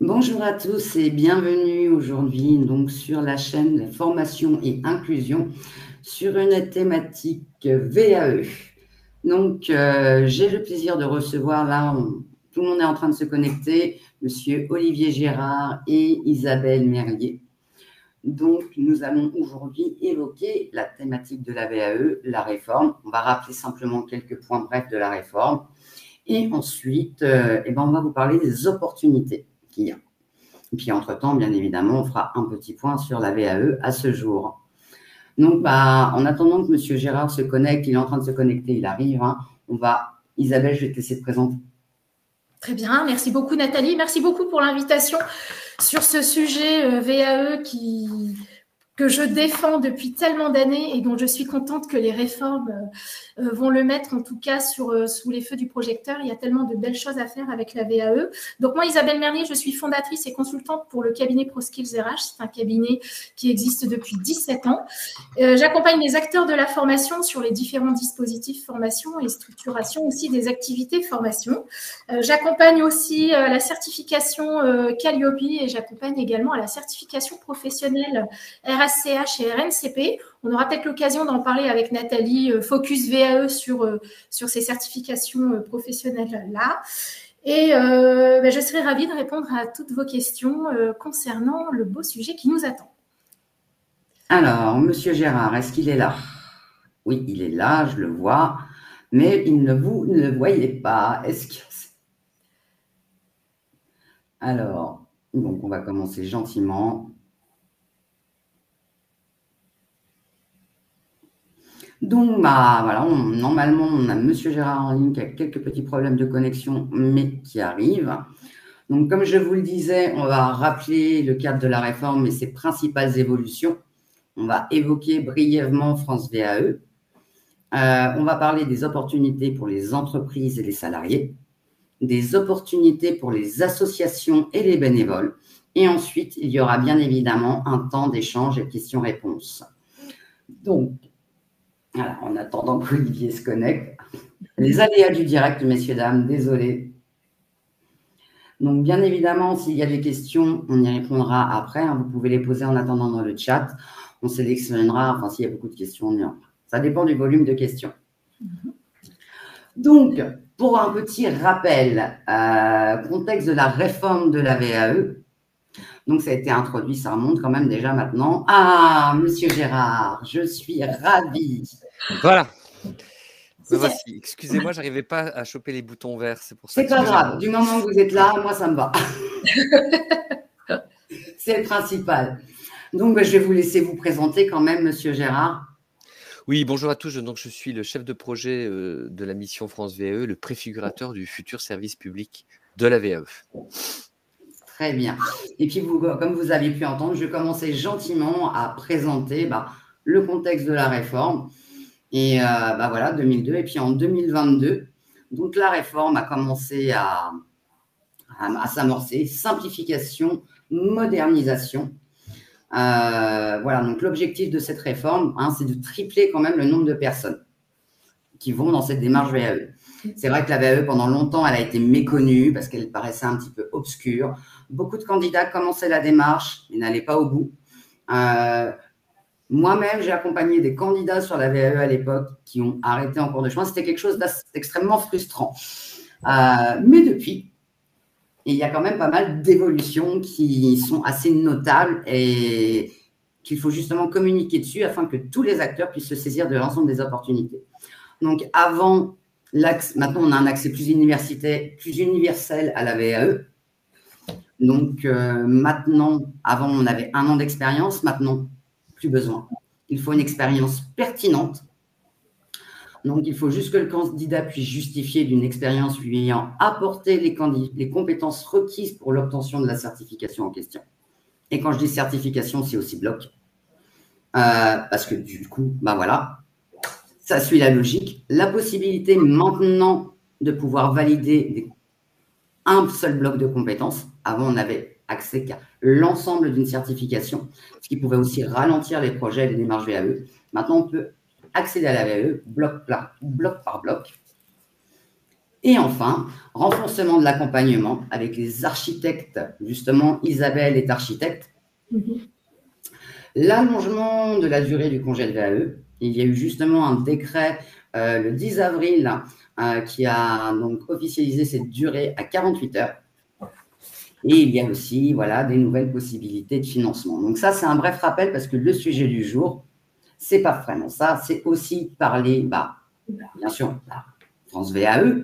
Bonjour à tous et bienvenue aujourd'hui donc sur la chaîne Formation et Inclusion sur une thématique VAE. Donc, j'ai le plaisir de recevoir là, tout le monde est en train de se connecter, Monsieur Olivier Gérard et Isabelle Merlier. Donc, nous allons aujourd'hui évoquer la thématique de la VAE, la réforme. On va rappeler simplement quelques points brefs de la réforme. Et ensuite, on va vous parler des opportunités qu'il y a. Et puis, entre-temps, bien évidemment, on fera un petit point sur la VAE à ce jour. Donc, en attendant que M. Gérard se connecte, il est en train de se connecter, il arrive. Isabelle, je vais te laisser te présenter. Très bien, merci beaucoup Nathalie. Merci beaucoup pour l'invitation sur ce sujet VAE que je défends depuis tellement d'années et dont je suis contente que les réformes vont le mettre en tout cas sous les feux du projecteur. Il y a tellement de belles choses à faire avec la VAE. Donc moi, Isabelle Merlier, je suis fondatrice et consultante pour le cabinet ProSkills RH. C'est un cabinet qui existe depuis 17 ans. J'accompagne les acteurs de la formation sur les différents dispositifs formation et structuration aussi des activités formation. J'accompagne aussi la certification Calliope et j'accompagne également à la certification professionnelle RSCH et RNCP. On aura peut-être l'occasion d'en parler avec Nathalie, Focus VAE sur ces certifications professionnelles-là. Et je serai ravie de répondre à toutes vos questions concernant le beau sujet qui nous attend. Alors, Monsieur Gérard, est-ce qu'il est là? Oui, il est là, je le vois, mais vous ne le voyez pas. Alors, donc on va commencer gentiment. Donc, voilà, normalement, on a Monsieur Gérard en ligne qui a quelques petits problèmes de connexion, mais qui arrive. Donc, comme je vous le disais, on va rappeler le cadre de la réforme et ses principales évolutions. On va évoquer brièvement France VAE. On va parler des opportunités pour les entreprises et les salariés, des opportunités pour les associations et les bénévoles. Et ensuite, il y aura bien évidemment un temps d'échange et de questions-réponses. Donc, voilà, en attendant qu'Olivier se connecte, les aléas du direct, messieurs, dames, désolé. Donc, bien évidemment, s'il y a des questions, on y répondra après. Vous pouvez les poser en attendant dans le chat. On sélectionnera, s'il y a beaucoup de questions, ça dépend du volume de questions. Donc, pour un petit rappel, contexte de la réforme de la VAE. Donc, ça a été introduit, ça remonte quand même déjà maintenant. Ah, Monsieur Gérard, je suis ravie. Voilà. Me voici. Excusez-moi, j'arrivais pas à choper les boutons verts. C'est pour ça. C'est pas grave. Du moment que vous êtes là, moi, ça me va. C'est le principal. Donc, je vais vous laisser vous présenter quand même, Monsieur Gérard. Oui, bonjour à tous. Donc, je suis le chef de projet de la mission France VAE, le préfigurateur du futur service public de la VAE. Très bien. Et puis, comme vous avez pu entendre, je commençais gentiment à présenter le contexte de la réforme. Et voilà, 2002. Et puis en 2022, donc la réforme a commencé à s'amorcer. Simplification, modernisation. Voilà, donc l'objectif de cette réforme, c'est de tripler quand même le nombre de personnes qui vont dans cette démarche VAE. C'est vrai que la VAE, pendant longtemps, elle a été méconnue parce qu'elle paraissait un petit peu obscure. Beaucoup de candidats commençaient la démarche et n'allaient pas au bout. Moi-même, j'ai accompagné des candidats sur la VAE à l'époque qui ont arrêté en cours de chemin. C'était quelque chose d'extrêmement frustrant. Mais depuis, il y a quand même pas mal d'évolutions qui sont assez notables et qu'il faut justement communiquer dessus afin que tous les acteurs puissent se saisir de l'ensemble des opportunités. Donc, maintenant, on a un accès plus universel à la VAE. Donc, maintenant, avant, on avait 1 an d'expérience. Maintenant, plus besoin. Il faut une expérience pertinente. Donc, il faut juste que le candidat puisse justifier d'une expérience lui ayant apporté les compétences requises pour l'obtention de la certification en question. Et quand je dis certification, c'est aussi bloc. Parce que du coup, voilà, ça suit la logique. La possibilité maintenant de pouvoir valider un seul bloc de compétences. Avant, on n'avait accès qu'à l'ensemble d'une certification, ce qui pouvait aussi ralentir les projets et les démarches VAE. Maintenant, on peut accéder à la VAE bloc par bloc. Et enfin, renforcement de l'accompagnement avec les architectes. Justement, Isabelle est architecte. L'allongement de la durée du congé de VAE. Il y a eu justement un décret le 10 avril qui a donc officialisé cette durée à 48 heures. Et il y a aussi voilà, des nouvelles possibilités de financement. Donc ça, c'est un bref rappel parce que le sujet du jour, c'est pas vraiment ça. C'est aussi parler, bien sûr, France VAE,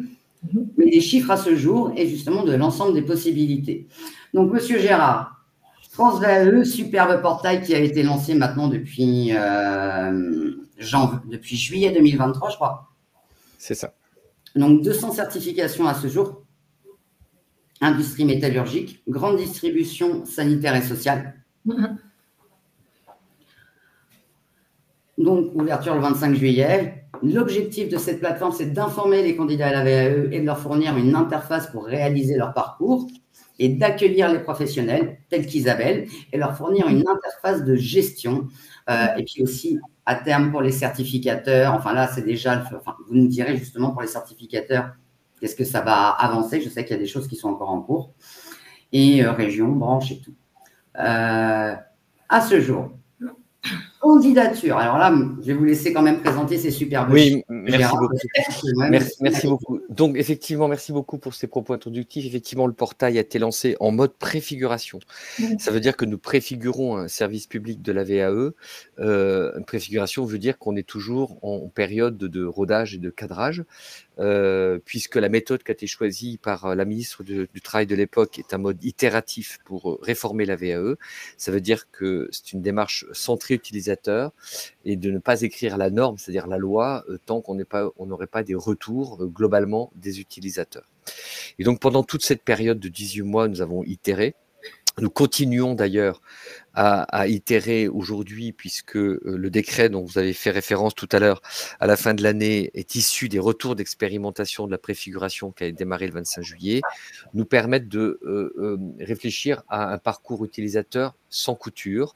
mais des chiffres à ce jour et justement de l'ensemble des possibilités. Donc, Monsieur Gérard, France VAE, superbe portail qui a été lancé maintenant depuis juillet 2023, je crois. C'est ça. Donc, 200 certifications à ce jour. Industrie métallurgique, grande distribution sanitaire et sociale. Donc, ouverture le 25 juillet. L'objectif de cette plateforme, c'est d'informer les candidats à la VAE et de leur fournir une interface pour réaliser leur parcours et d'accueillir les professionnels tels qu'Isabelle et leur fournir une interface de gestion. Et puis aussi, à terme, pour les certificateurs, enfin là, c'est déjà, vous nous direz justement pour les certificateurs, qu'est-ce que ça va avancer. Je sais qu'il y a des choses qui sont encore en cours. Et région, branche et tout. À ce jour, candidature. Alors là, je vais vous laisser quand même présenter ces superbes chiffres. Oui, merci beaucoup. Merci beaucoup. Donc, effectivement, merci beaucoup pour ces propos introductifs. Effectivement, le portail a été lancé en mode préfiguration. Ça veut dire que nous préfigurons un service public de la VAE. Une préfiguration veut dire qu'on est toujours en période de rodage et de cadrage. Puisque la méthode qui a été choisie par la ministre du Travail de l'époque est un mode itératif pour réformer la VAE. Ça veut dire que c'est une démarche centrée utilisateur et de ne pas écrire la norme, c'est-à-dire la loi, tant qu'on n'aurait pas des retours globalement des utilisateurs. Et donc pendant toute cette période de 18 mois, nous avons itéré. Nous continuons d'ailleurs à itérer aujourd'hui, puisque le décret dont vous avez fait référence tout à l'heure à la fin de l'année est issu des retours d'expérimentation de la préfiguration qui a démarré le 25 juillet, nous permettent de réfléchir à un parcours utilisateur sans couture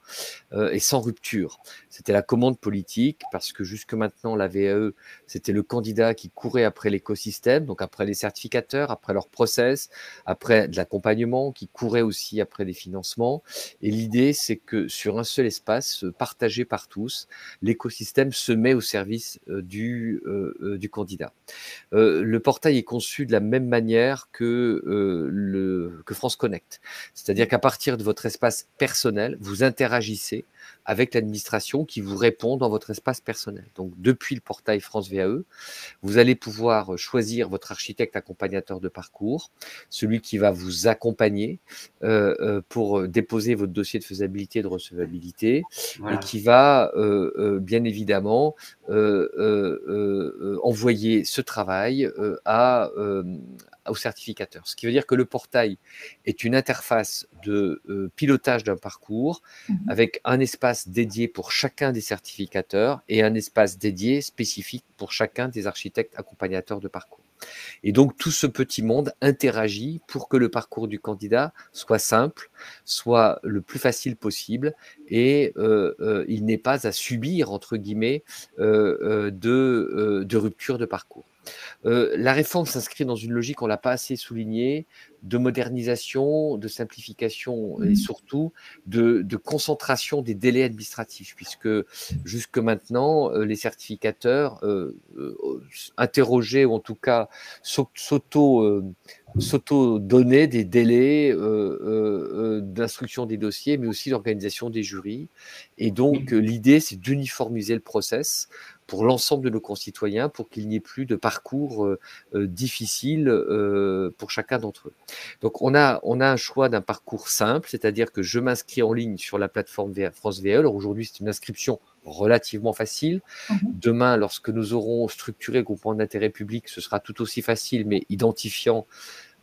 et sans rupture. C'était la commande politique, parce que jusque maintenant, la VAE, c'était le candidat qui courait après l'écosystème, donc après les certificateurs, après leur process, après de l'accompagnement, qui courait aussi après des financements. Et l'idée, c'est que sur un seul espace, partagé par tous, l'écosystème se met au service du candidat. Le portail est conçu de la même manière que France Connect. C'est-à-dire qu'à partir de votre espace personnel, vous interagissez avec l'administration qui vous répond dans votre espace personnel. Donc, depuis le portail France VAE, vous allez pouvoir choisir votre architecte accompagnateur de parcours, celui qui va vous accompagner pour déposer votre dossier de faisabilité et de recevabilité, et qui va bien évidemment envoyer ce travail au certificateur. Ce qui veut dire que le portail est une interface de pilotage d'un parcours avec un espace dédié pour chacun des certificateurs et un espace dédié spécifique pour chacun des architectes accompagnateurs de parcours. Et donc, tout ce petit monde interagit pour que le parcours du candidat soit simple, soit le plus facile possible et il n'ait pas à subir, entre guillemets, de rupture de parcours. La réforme s'inscrit dans une logique, on ne l'a pas assez souligné, de modernisation, de simplification et surtout de concentration des délais administratifs, puisque jusque maintenant, les certificateurs interrogeaient ou en tout cas s'auto-donner des délais d'instruction des dossiers, mais aussi d'organisation des jurys. Et donc, l'idée, c'est d'uniformiser le process pour l'ensemble de nos concitoyens, pour qu'il n'y ait plus de parcours difficiles pour chacun d'entre eux. Donc, on a un choix d'un parcours simple, c'est-à-dire que je m'inscris en ligne sur la plateforme France VAE. Alors, aujourd'hui, c'est une inscription relativement facile. Demain, lorsque nous aurons structuré le groupement d'intérêt public, ce sera tout aussi facile, mais identifiant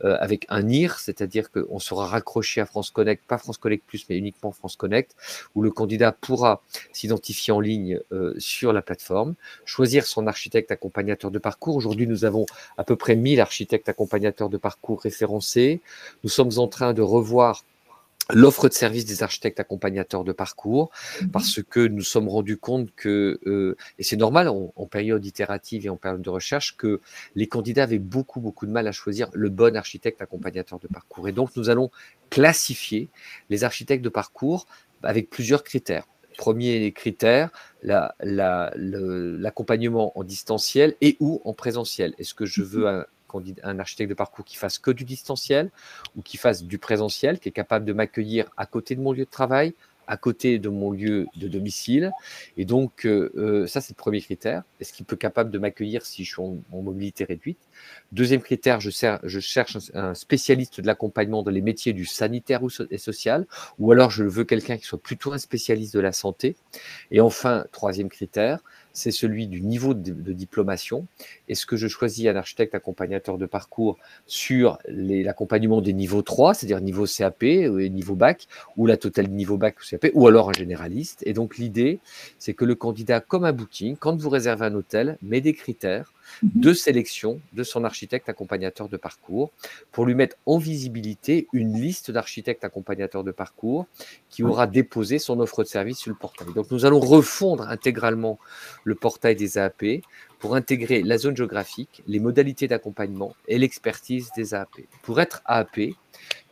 avec un NIR, c'est-à-dire qu'on sera raccroché à France Connect, pas France Connect Plus, mais uniquement France Connect, où le candidat pourra s'identifier en ligne sur la plateforme, choisir son architecte accompagnateur de parcours. Aujourd'hui, nous avons à peu près 1000 architectes accompagnateurs de parcours référencés. Nous sommes en train de revoir l'offre de service des architectes accompagnateurs de parcours, parce que nous sommes rendus compte que, et c'est normal en période itérative et en période de recherche, que les candidats avaient beaucoup de mal à choisir le bon architecte accompagnateur de parcours. Et donc, nous allons classifier les architectes de parcours avec plusieurs critères. Premier critère, l'accompagnement en distanciel et ou en présentiel. Est-ce que je veux un architecte de parcours qui fasse que du distanciel ou qui fasse du présentiel, qui est capable de m'accueillir à côté de mon lieu de travail, à côté de mon lieu de domicile. Et donc, ça, c'est le premier critère. Est-ce qu'il peut être capable de m'accueillir si je suis en mobilité réduite? Deuxième critère, je cherche un spécialiste de l'accompagnement dans les métiers du sanitaire et social, ou alors je veux quelqu'un qui soit plutôt un spécialiste de la santé. Et enfin, troisième critère, c'est celui du niveau de diplomation. Est-ce que je choisis un architecte accompagnateur de parcours sur l'accompagnement des niveaux 3, c'est-à-dire niveau CAP et niveau bac, ou la totale niveau bac ou CAP, ou alors un généraliste? Et donc l'idée, c'est que le candidat, comme un booking, quand vous réservez un hôtel, met des critères de sélection de son architecte accompagnateur de parcours pour lui mettre en visibilité une liste d'architectes accompagnateurs de parcours qui aura déposé son offre de service sur le portail. Donc nous allons refondre intégralement le portail des AAP pour intégrer la zone géographique, les modalités d'accompagnement et l'expertise des AAP. Pour être AAP,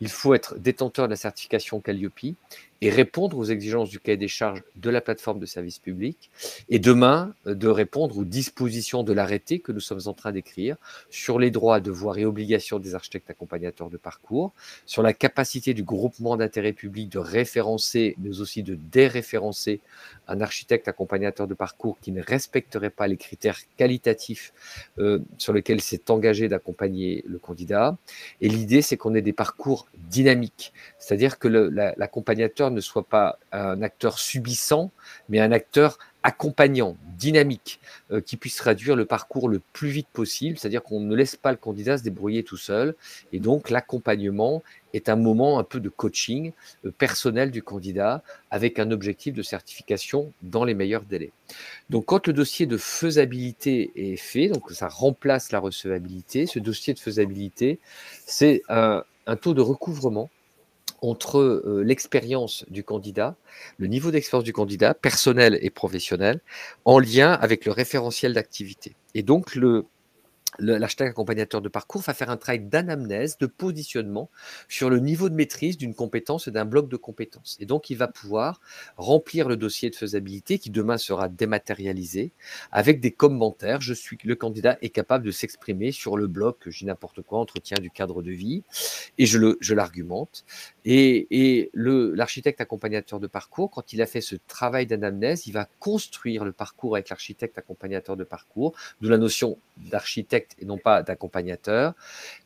il faut être détenteur de la certification Calliope et répondre aux exigences du cahier des charges de la plateforme de service public, et demain de répondre aux dispositions de l'arrêté que nous sommes en train d'écrire sur les droits, devoirs et obligations des architectes accompagnateurs de parcours, sur la capacité du groupement d'intérêt public de référencer, mais aussi de déréférencer un architecte accompagnateur de parcours qui ne respecterait pas les critères qualitatifs sur lesquels s'est engagé d'accompagner le candidat. Et l'idée, c'est qu'on ait des parcours dynamiques, c'est-à-dire que l'accompagnateur ne soit pas un acteur subissant, mais un acteur accompagnant, dynamique, qui puisse réduire le parcours le plus vite possible, c'est-à-dire qu'on ne laisse pas le candidat se débrouiller tout seul. Et donc, l'accompagnement est un moment un peu de coaching personnel du candidat avec un objectif de certification dans les meilleurs délais. Donc, quand le dossier de faisabilité est fait, donc ça remplace la recevabilité, ce dossier de faisabilité, c'est un taux de recouvrement entre l'expérience du candidat, le niveau d'expérience du candidat, personnel et professionnel, en lien avec le référentiel d'activité. Et donc, l'architecte accompagnateur de parcours va faire un travail d'anamnèse, de positionnement sur le niveau de maîtrise d'une compétence et d'un bloc de compétences. Et donc, il va pouvoir remplir le dossier de faisabilité qui demain sera dématérialisé avec des commentaires. Le candidat est capable de s'exprimer sur le bloc, je dis n'importe quoi, entretien du cadre de vie, et je l'argumente. Et l'architecte accompagnateur de parcours, quand il a fait ce travail d'anamnèse, il va construire le parcours avec l'architecte accompagnateur de parcours, d'où la notion d'architecte et non pas d'accompagnateur.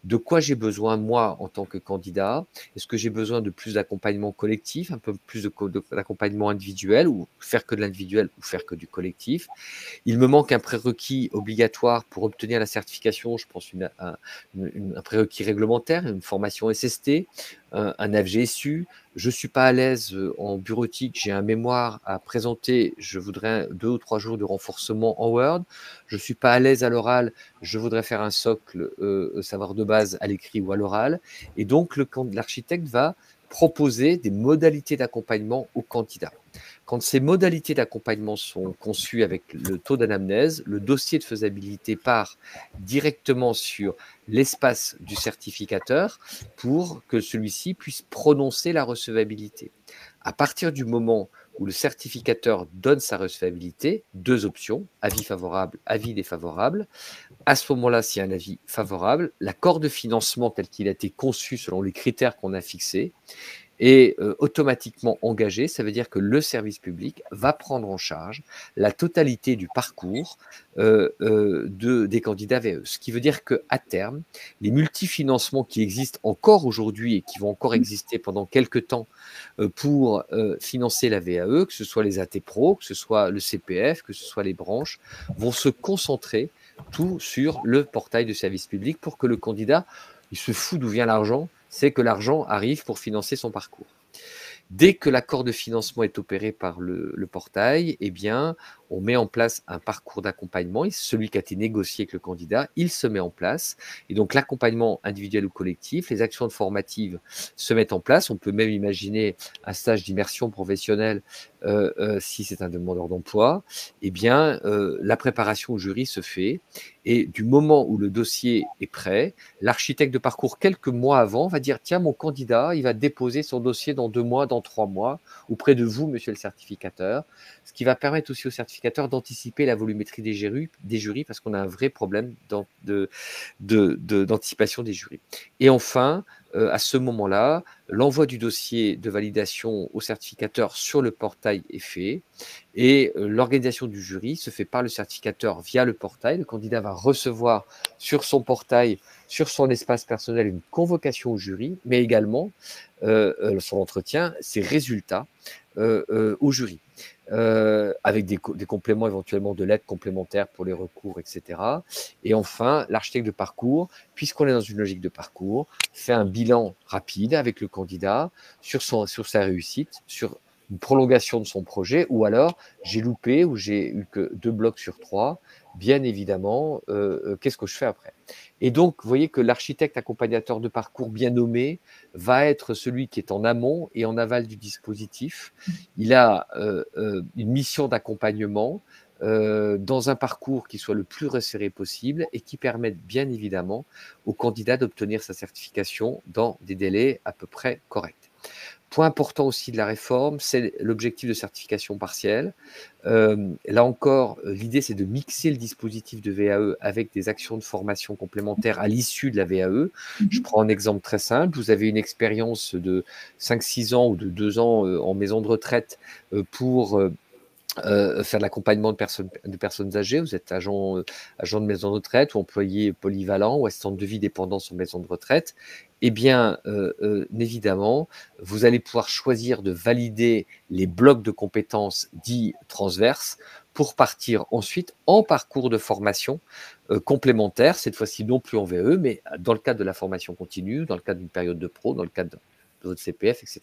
De quoi j'ai besoin, moi, en tant que candidat? Est-ce que j'ai besoin de plus d'accompagnement collectif, un peu plus d'accompagnement individuel, ou faire que de l'individuel ou faire que du collectif? Il me manque un prérequis obligatoire pour obtenir la certification, je pense un prérequis réglementaire, une formation SST, un FGSU. Je ne suis pas à l'aise en bureautique, j'ai un mémoire à présenter, je voudrais 2 ou 3 jours de renforcement en Word. Je ne suis pas à l'aise à l'oral, je voudrais faire un socle savoir de base à l'écrit ou à l'oral. Et donc, l'architecte va proposer des modalités d'accompagnement au candidat. Quand ces modalités d'accompagnement sont conçues avec le taux d'anamnèse, le dossier de faisabilité part directement sur l'espace du certificateur pour que celui-ci puisse prononcer la recevabilité. À partir du moment où le certificateur donne sa recevabilité, 2 options, avis favorable, avis défavorable. À ce moment-là, s'il y a un avis favorable, l'accord de financement tel qu'il a été conçu selon les critères qu'on a fixés est automatiquement engagé. Ça veut dire que le service public va prendre en charge la totalité du parcours des candidats VAE. Ce qui veut dire qu'à terme, les multifinancements qui existent encore aujourd'hui et qui vont encore exister pendant quelques temps pour financer la VAE, que ce soit les AT Pro, que ce soit le CPF, que ce soit les branches, vont se concentrer tout sur le portail de service public pour que le candidat, il se fout d'où vient l'argent, c'est que l'argent arrive pour financer son parcours. Dès que l'accord de financement est opéré par le portail, eh bien, on met en place un parcours d'accompagnement, et celui qui a été négocié avec le candidat, il se met en place, et donc l'accompagnement individuel ou collectif, les actions formatives se mettent en place. On peut même imaginer un stage d'immersion professionnelle si c'est un demandeur d'emploi. Eh bien, la préparation au jury se fait, et du moment où le dossier est prêt, l'architecte de parcours, quelques mois avant, va dire: tiens, mon candidat, il va déposer son dossier dans 2 mois, dans 3 mois, auprès de vous, monsieur le certificateur, ce qui va permettre aussi au certificateur d'anticiper la volumétrie des jurys, parce qu'on a un vrai problème d'anticipation des jurys. Et enfin, à ce moment-là, l'envoi du dossier de validation au certificateur sur le portail est fait, et l'organisation du jury se fait par le certificateur via le portail. Le candidat va recevoir sur son portail, sur son espace personnel, une convocation au jury, mais également son entretien, ses résultats au jury. Avec des compléments, éventuellement de l'aide complémentaire pour les recours, etc. Et enfin, l'architecte de parcours, puisqu'on est dans une logique de parcours, fait un bilan rapide avec le candidat sur sa réussite, sur une prolongation de son projet, ou alors j'ai loupé, ou j'ai eu que 2 blocs sur 3, bien évidemment, qu'est-ce que je fais après? Et donc, vous voyez que l'architecte accompagnateur de parcours bien nommé va être celui qui est en amont et en aval du dispositif. Il a une mission d'accompagnement dans un parcours qui soit le plus resserré possible et qui permette bien évidemment au candidat d'obtenir sa certification dans des délais à peu près corrects. Point important aussi de la réforme, c'est l'objectif de certification partielle. Là encore, l'idée, c'est de mixer le dispositif de VAE avec des actions de formation complémentaires à l'issue de la VAE. Je prends un exemple très simple. Vous avez une expérience de 5-6 ans ou de 2 ans en maison de retraite pour faire de l'accompagnement de personnes âgées. Vous êtes agent de maison de retraite ou employé polyvalent ou assistant de vie dépendance en maison de retraite. Eh bien, évidemment, vous allez pouvoir choisir de valider les blocs de compétences dits transverses pour partir ensuite en parcours de formation complémentaire, cette fois-ci non plus en VAE, mais dans le cadre de la formation continue, dans le cadre d'une période de pro, dans le cadre de votre CPF, etc.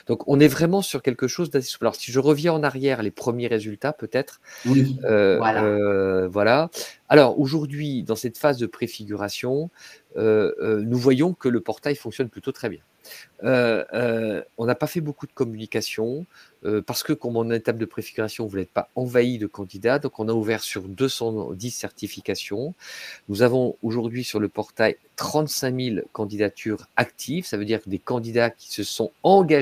Donc, on est vraiment sur quelque chose d'assez souple. Alors, si je reviens en arrière, les premiers résultats, peut-être. Oui, voilà. Voilà. Alors, aujourd'hui, dans cette phase de préfiguration, nous voyons que le portail fonctionne plutôt très bien. On n'a pas fait beaucoup de communication parce que, comme en étape de préfiguration, vous n'êtes pas envahi de candidats. Donc, on a ouvert sur 210 certifications. Nous avons aujourd'hui sur le portail 35 000 candidatures actives. Ça veut dire que des candidats qui se sont engagés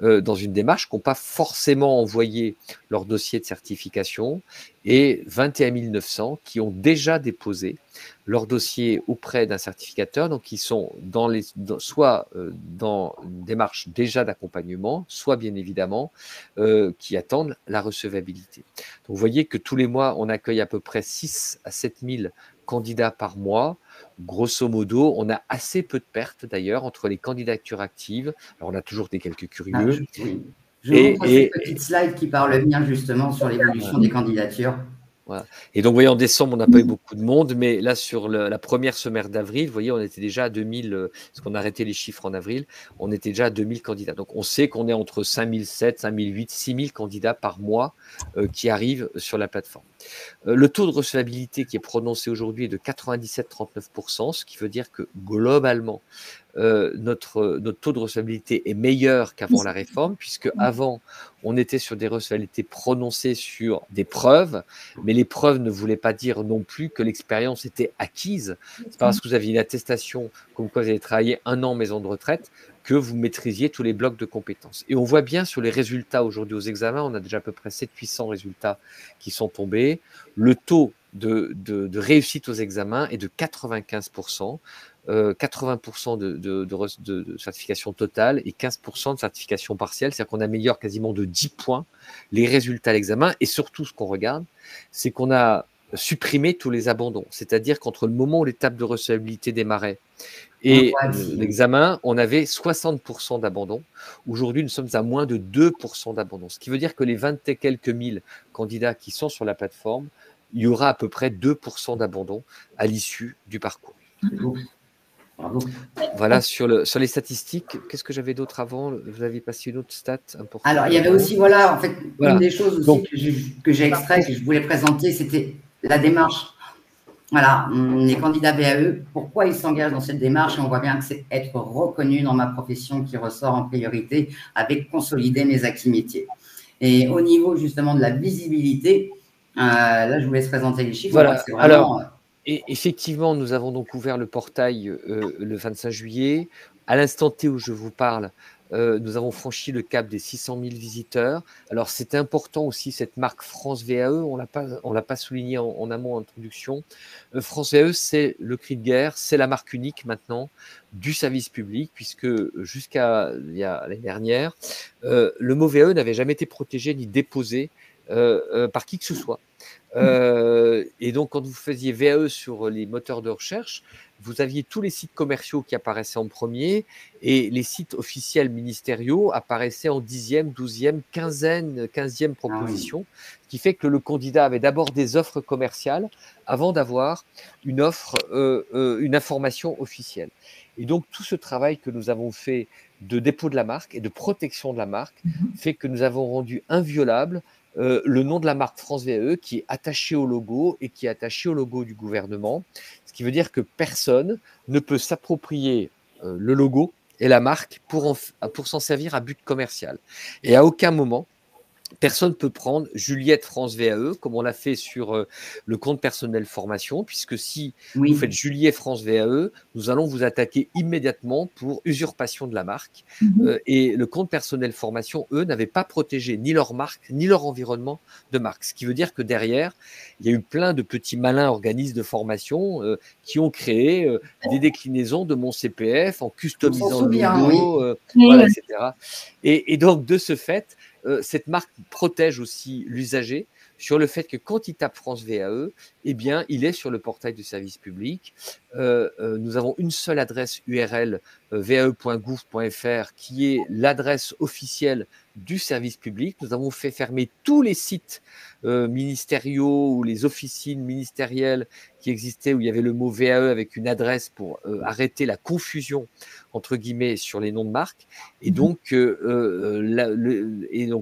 dans une démarche, qui n'ont pas forcément envoyé leur dossier de certification, et 21 900 qui ont déjà déposé leur dossier auprès d'un certificateur, donc qui sont soit dans une démarche déjà d'accompagnement, soit bien évidemment qui attendent la recevabilité. Donc vous voyez que tous les mois, on accueille à peu près 6 à 7 000 candidats par mois. Grosso modo, on a assez peu de pertes d'ailleurs entre les candidatures actives. Alors, on a toujours quelques curieux. Je montre cette petite slide qui parle bien justement sur l'évolution des candidatures. Voilà. Et donc, vous voyez, en décembre, on n'a pas eu beaucoup de monde, mais là, sur la première semaine d'avril, vous voyez, on était déjà à 2000, parce qu'on a arrêté les chiffres en avril, on était déjà à 2000 candidats. Donc, on sait qu'on est entre 5007, 5008, 6000 candidats par mois qui arrivent sur la plateforme. Le taux de recevabilité qui est prononcé aujourd'hui est de 97,39%, ce qui veut dire que globalement, notre taux de recevabilité est meilleur qu'avant la réforme, puisque avant, on était sur des recevabilités prononcées sur des preuves, mais les preuves ne voulaient pas dire non plus que l'expérience était acquise. C'est pas parce que vous aviez une attestation comme quoi vous avez travaillé 1 an en maison de retraite que vous maîtrisiez tous les blocs de compétences. Et on voit bien sur les résultats aujourd'hui aux examens, on a déjà à peu près 700-800 résultats qui sont tombés. Le taux de réussite aux examens est de 95%. 80% de certification totale et 15% de certification partielle, c'est-à-dire qu'on améliore quasiment de 10 points les résultats à l'examen. Et surtout, ce qu'on regarde, c'est qu'on a supprimé tous les abandons. C'est-à-dire qu'entre le moment où l'étape de recevabilité démarrait et l'examen, on avait 60% d'abandon. Aujourd'hui, nous sommes à moins de 2% d'abandon. Ce qui veut dire que les 20 et quelques mille candidats qui sont sur la plateforme, il y aura à peu près 2% d'abandon à l'issue du parcours. Bravo. Voilà, sur les statistiques, qu'est-ce que j'avais d'autre avant? Vous aviez passé une autre stat importante. Alors, il y avait aussi, voilà, en fait, une des choses aussi Donc, que j'ai extrait, que je voulais présenter, c'était la démarche. Voilà, les candidats VAE, pourquoi ils s'engagent dans cette démarche? Et on voit bien que c'est être reconnu dans ma profession qui ressort en priorité, avec consolider mes acquis métiers. Et au niveau justement de la visibilité, là, je vous laisse présenter les chiffres. Voilà, Vraiment, alors, et effectivement, nous avons donc ouvert le portail le 25 juillet. À l'instant T où je vous parle, nous avons franchi le cap des 600 000 visiteurs. Alors, c'est important aussi, cette marque France VAE, on l'a pas souligné en amont en introduction. France VAE, c'est le cri de guerre, c'est la marque unique maintenant du service public, puisque jusqu'à l'année dernière, le mot VAE n'avait jamais été protégé ni déposé par qui que ce soit. Et donc, quand vous faisiez VAE sur les moteurs de recherche, vous aviez tous les sites commerciaux qui apparaissaient en premier et les sites officiels ministériaux apparaissaient en 10e, 12e, 15e proposition, ce qui fait que le candidat avait d'abord des offres commerciales avant d'avoir une offre, une information officielle. Et donc, tout ce travail que nous avons fait de dépôt de la marque et de protection de la marque fait que nous avons rendu inviolable le nom de la marque France VAE qui est attaché au logo et qui est attaché au logo du gouvernement, ce qui veut dire que personne ne peut s'approprier le logo et la marque pour s'en servir à but commercial. Et à aucun moment, personne ne peut prendre Juliette France VAE, comme on l'a fait sur le compte personnel formation, puisque si vous faites Juliette France VAE, nous allons vous attaquer immédiatement pour usurpation de la marque. Et le compte personnel formation, eux, n'avaient pas protégé ni leur marque, ni leur environnement de marque. Ce qui veut dire que derrière, il y a eu plein de petits malins organismes de formation qui ont créé des déclinaisons de mon CPF en customisant le logo, voilà, etc. Et donc, de ce fait, cette marque protège aussi l'usager sur le fait que quand il tape France VAE, eh bien, il est sur le portail du service public. Nous avons une seule adresse URL, vae.gouv.fr, qui est l'adresse officielle du service public. Nous avons fait fermer tous les sites ministériaux ou les officines ministérielles qui existaient où il y avait le mot VAE avec une adresse pour arrêter la confusion entre guillemets sur les noms de marques. Et donc, le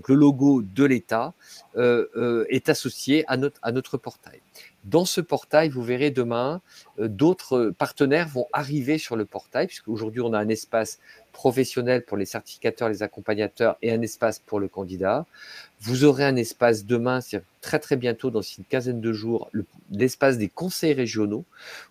logo de l'État est associé à notre portail. Dans ce portail, vous verrez demain, d'autres partenaires vont arriver sur le portail, puisqu'aujourd'hui, on a un espace professionnel pour les certificateurs, les accompagnateurs et un espace pour le candidat. Vous aurez un espace demain, c'est-à-dire très très bientôt, dans une quinzaine de jours, l'espace des conseils régionaux,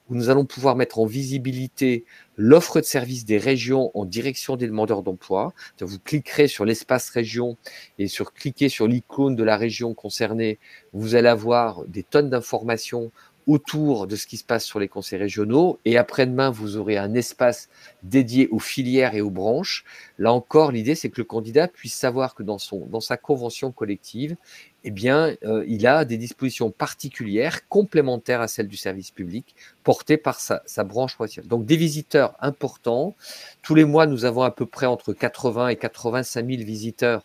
où nous allons pouvoir mettre en visibilité l'offre de services des régions en direction des demandeurs d'emploi. Vous cliquerez sur l'espace région et cliquez sur l'icône de la région concernée, vous allez avoir des tonnes d'informations autour de ce qui se passe sur les conseils régionaux. Et après-demain, vous aurez un espace dédié aux filières et aux branches. Là encore, l'idée, c'est que le candidat puisse savoir que dans sa convention collective, eh bien, il a des dispositions particulières, complémentaires à celles du service public, portées par sa branche professionnelle. Donc, des visiteurs importants. Tous les mois, nous avons à peu près entre 80 et 85 000 visiteurs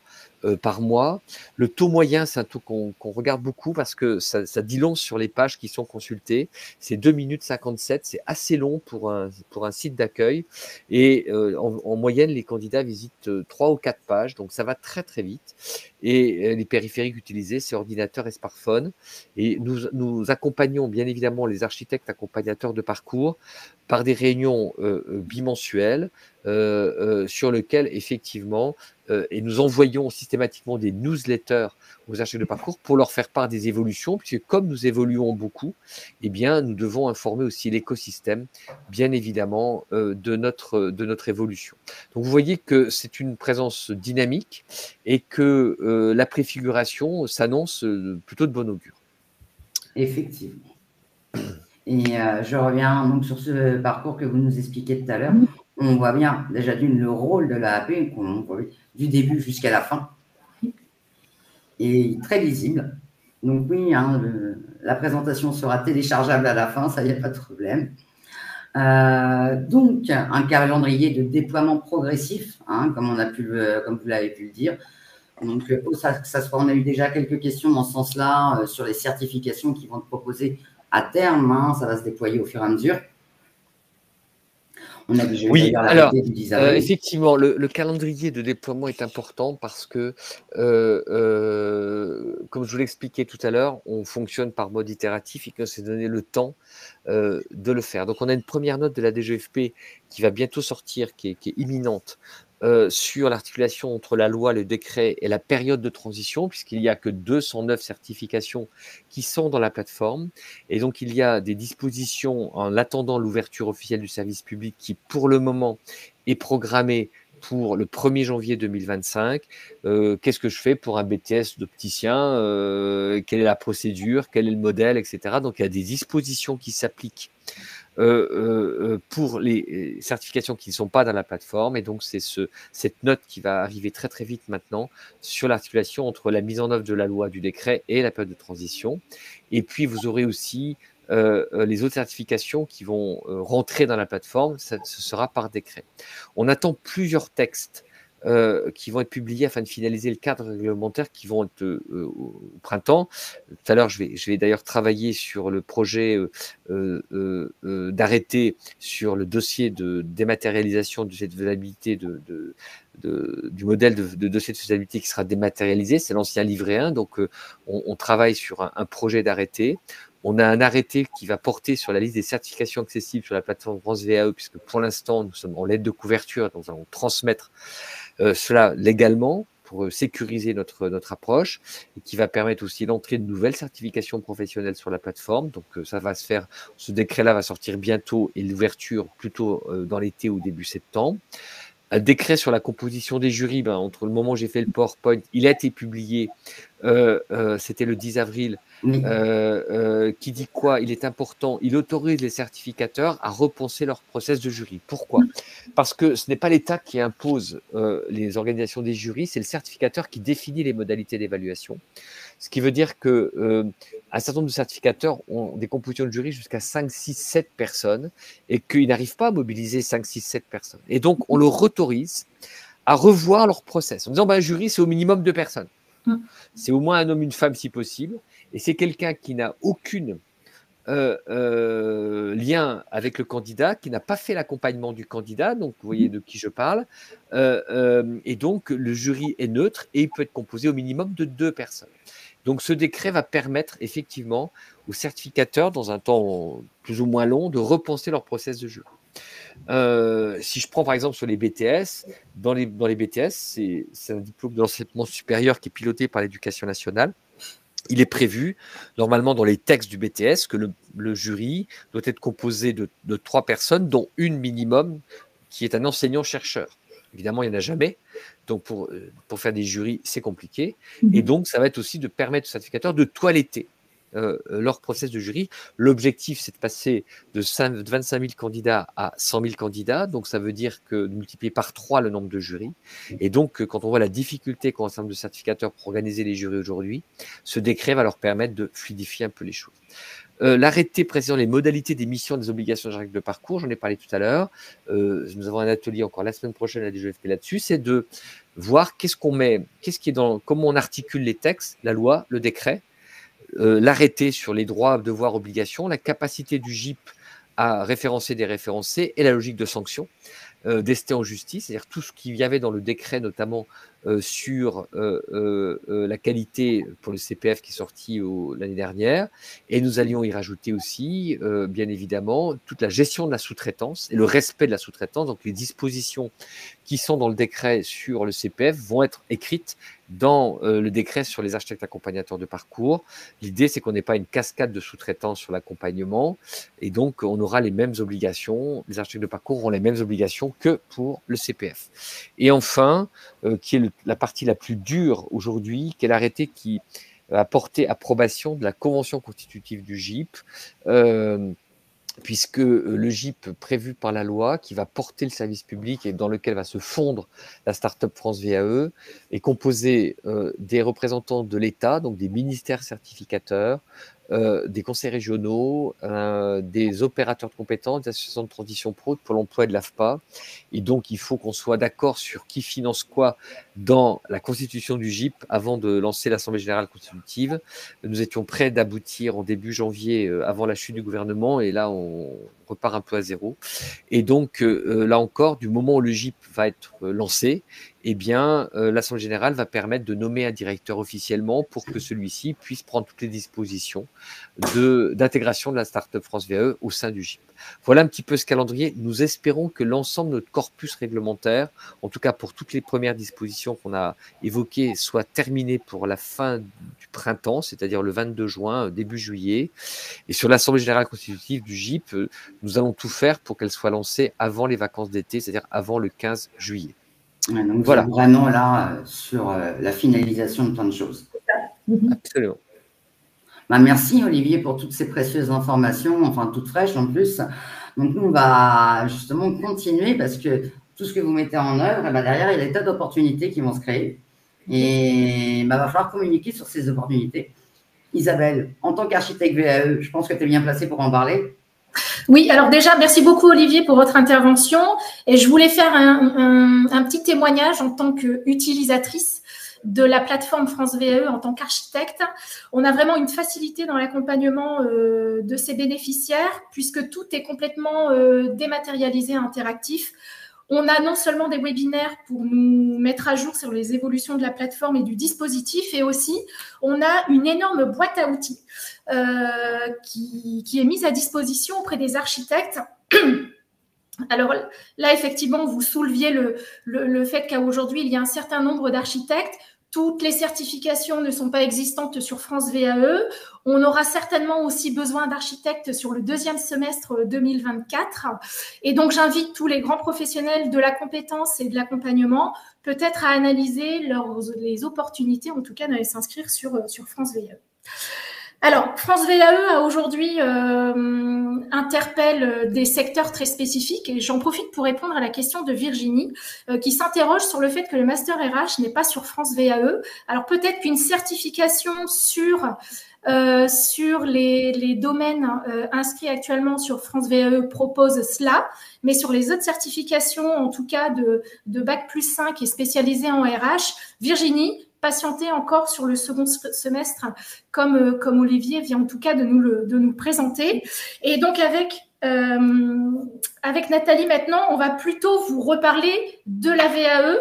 par mois. Le taux moyen, c'est un taux qu'on regarde beaucoup parce que ça dit long sur les pages qui sont consultées. C'est 2 minutes 57, c'est assez long pour un site d'accueil. Et en moyenne, les candidats visitent 3 ou 4 pages, donc ça va très très vite. Et les périphériques utilisés, c'est ordinateur et smartphone. Et nous accompagnons bien évidemment les architectes accompagnateurs de parcours par des réunions bimensuelles sur lesquelles effectivement et nous envoyons systématiquement des newsletters aux architectes de parcours pour leur faire part des évolutions, puisque comme nous évoluons beaucoup, eh bien, nous devons informer aussi l'écosystème, bien évidemment, de notre évolution. Donc, vous voyez que c'est une présence dynamique et que la préfiguration s'annonce plutôt de bon augure. Effectivement. Et je reviens donc sur ce parcours que vous nous expliquez tout à l'heure. On voit bien déjà le rôle de l'AAP du début jusqu'à la fin et très lisible. Donc oui, la présentation sera téléchargeable à la fin, ça, il n'y a pas de problème. Donc un calendrier de déploiement progressif, comme vous l'avez pu le dire. Donc on a eu déjà quelques questions dans ce sens-là sur les certifications qui vont être proposées à terme. Ça va se déployer au fur et à mesure. On a déjà Oui, alors, du 10 avril. effectivement, le calendrier de déploiement est important parce que, comme je vous l'expliquais tout à l'heure, on fonctionne par mode itératif et que c'est donné le temps de le faire. Donc, on a une première note de la DGFP qui va bientôt sortir, qui est imminente, sur l'articulation entre la loi, le décret et la période de transition, puisqu'il n'y a que 209 certifications qui sont dans la plateforme. Et donc, il y a des dispositions en attendant l'ouverture officielle du service public qui, pour le moment, est programmée pour le 1er janvier 2025. Qu'est-ce que je fais pour un BTS d'opticien? Quelle est la procédure? Quel est le modèle, etc. Donc, il y a des dispositions qui s'appliquent pour les certifications qui ne sont pas dans la plateforme. Et donc, c'est cette note qui va arriver très, très vite maintenant sur l'articulation entre la mise en œuvre de la loi, du décret et la période de transition. Et puis, vous aurez aussi les autres certifications qui vont rentrer dans la plateforme. Ce sera par décret. On attend plusieurs textes qui vont être publiés afin de finaliser le cadre réglementaire qui vont être au printemps. Tout à l'heure, je vais d'ailleurs travailler sur le projet d'arrêté sur le dossier de dématérialisation de cette faisabilité du modèle de dossier de faisabilité qui sera dématérialisé. C'est l'ancien livret 1, donc on travaille sur un projet d'arrêté. On a un arrêté qui va porter sur la liste des certifications accessibles sur la plateforme France VAE, puisque pour l'instant, nous sommes en lettre de couverture, donc nous allons transmettre cela légalement pour sécuriser notre approche et qui va permettre aussi l'entrée de nouvelles certifications professionnelles sur la plateforme. Donc ça va se faire, ce décret-là va sortir bientôt et l'ouverture plutôt dans l'été ou début septembre. Un décret sur la composition des jurys, entre le moment où j'ai fait le PowerPoint, il a été publié, c'était le 10 avril, qui dit quoi? Il est important, il autorise les certificateurs à repenser leur process de jury. Pourquoi? Parce que ce n'est pas l'État qui impose les organisations des jurys, c'est le certificateur qui définit les modalités d'évaluation. Ce qui veut dire que un certain nombre de certificateurs ont des compositions de jury jusqu'à 5, 6, 7 personnes et qu'ils n'arrivent pas à mobiliser 5, 6, 7 personnes. Et donc, on leur autorise à revoir leur process en disant un jury, c'est au minimum 2 personnes. C'est au moins un homme, une femme si possible. Et c'est quelqu'un qui n'a aucune lien avec le candidat, qui n'a pas fait l'accompagnement du candidat, donc vous voyez de qui je parle, et donc le jury est neutre et il peut être composé au minimum de 2 personnes. Donc ce décret va permettre effectivement aux certificateurs, dans un temps plus ou moins long, de repenser leur process de jury. Si je prends par exemple sur les BTS, dans les BTS, c'est un diplôme d'enseignement supérieur qui est piloté par l'Éducation nationale. Il est prévu, normalement, dans les textes du BTS, que le jury doit être composé de 3 personnes, dont une minimum qui est un enseignant-chercheur. Évidemment, il n'y en a jamais. Donc, pour faire des jurys, c'est compliqué. Et donc, ça va être aussi de permettre aux certificateurs de toiletter leur process de jury. L'objectif, c'est de passer de 25 000 candidats à 100 000 candidats. Donc, ça veut dire que de multiplier par 3 le nombre de jurys. Et donc, quand on voit la difficulté qu'ont un certain nombre de certificateurs pour organiser les jurys aujourd'hui, ce décret va leur permettre de fluidifier un peu les choses. L'arrêté précisant les modalités des missions et des obligations de règles de parcours, j'en ai parlé tout à l'heure. Nous avons un atelier encore la semaine prochaine à la DGFP là-dessus, c'est de voir qu'est-ce qu'on met, qu'est-ce qui est dans, comment on articule les textes, la loi, le décret, l'arrêté sur les droits, devoirs, obligations, la capacité du GIP à référencer des référencés et la logique de sanction d'ester en justice, c'est-à-dire tout ce qu'il y avait dans le décret, notamment sur la qualité pour le CPF qui est sorti l'année dernière. Et nous allions y rajouter aussi, bien évidemment, toute la gestion de la sous-traitance et le respect de la sous-traitance. Donc les dispositions qui sont dans le décret sur le CPF vont être écrites dans le décret sur les architectes accompagnateurs de parcours. L'idée, c'est qu'on n'ait pas une cascade de sous-traitance sur l'accompagnement et donc on aura les mêmes obligations, les architectes de parcours auront les mêmes obligations que pour le CPF. Et enfin, qui est la partie la plus dure aujourd'hui, qui est l'arrêté qui a porté approbation de la convention constitutive du GIP, puisque le GIP prévu par la loi, qui va porter le service public et dans lequel va se fondre la start-up France VAE, est composé des représentants de l'État, donc des ministères certificateurs, des conseils régionaux, des opérateurs de compétences, des associations de transition pro, de Pôle emploi et de l'AFPA. Et donc, il faut qu'on soit d'accord sur qui finance quoi dans la constitution du GIP avant de lancer l'Assemblée générale constitutive. Nous étions prêts d'aboutir en début janvier avant la chute du gouvernement et là, on repart un peu à zéro. Et donc, là encore, du moment où le GIP va être lancé, eh bien, l'Assemblée générale va permettre de nommer un directeur officiellement pour que celui-ci puisse prendre toutes les dispositions d'intégration de la Start-up France VAE au sein du GIP. Voilà un petit peu ce calendrier. Nous espérons que l'ensemble de notre corpus réglementaire, en tout cas pour toutes les premières dispositions qu'on a évoquées, soit terminé pour la fin du printemps, c'est-à-dire le 22 juin, début juillet. Et sur l'Assemblée générale constitutive du GIP, nous allons tout faire pour qu'elle soit lancée avant les vacances d'été, c'est-à-dire avant le 15 juillet. Ouais, donc voilà. Vraiment là sur la finalisation de plein de choses. Absolument. Bah, merci Olivier pour toutes ces précieuses informations, enfin toutes fraîches en plus. Donc nous on va justement continuer parce que tout ce que vous mettez en œuvre, et bah, derrière il y a des tas d'opportunités qui vont se créer et bah, va falloir communiquer sur ces opportunités. Isabelle, en tant qu'architecte VAE, je pense que tu es bien placée pour en parler. Oui, alors déjà, merci beaucoup Olivier pour votre intervention. Et je voulais faire un petit témoignage en tant qu'utilisatrice de la plateforme France VAE en tant qu'architecte. On a vraiment une facilité dans l'accompagnement de ces bénéficiaires puisque tout est complètement dématérialisé et interactif. On a non seulement des webinaires pour nous mettre à jour sur les évolutions de la plateforme et du dispositif, et aussi on a une énorme boîte à outils qui est mise à disposition auprès des architectes. Alors là, effectivement, vous souleviez le fait qu'aujourd'hui, il y a un certain nombre d'architectes. Toutes les certifications ne sont pas existantes sur France VAE. On aura certainement aussi besoin d'architectes sur le deuxième semestre 2024. Et donc, j'invite tous les grands professionnels de la compétence et de l'accompagnement peut-être à analyser les opportunités, en tout cas d'aller s'inscrire sur France VAE. Alors, France VAE a aujourd'hui interpelle des secteurs très spécifiques et j'en profite pour répondre à la question de Virginie qui s'interroge sur le fait que le Master RH n'est pas sur France VAE. Alors, peut-être qu'une certification sur les domaines inscrits actuellement sur France VAE propose cela, mais sur les autres certifications, en tout cas de Bac plus 5 et spécialisées en RH, Virginie, patienter encore sur le second semestre, comme Olivier vient en tout cas de nous présenter. Et donc avec Nathalie maintenant, on va plutôt vous reparler de la VAE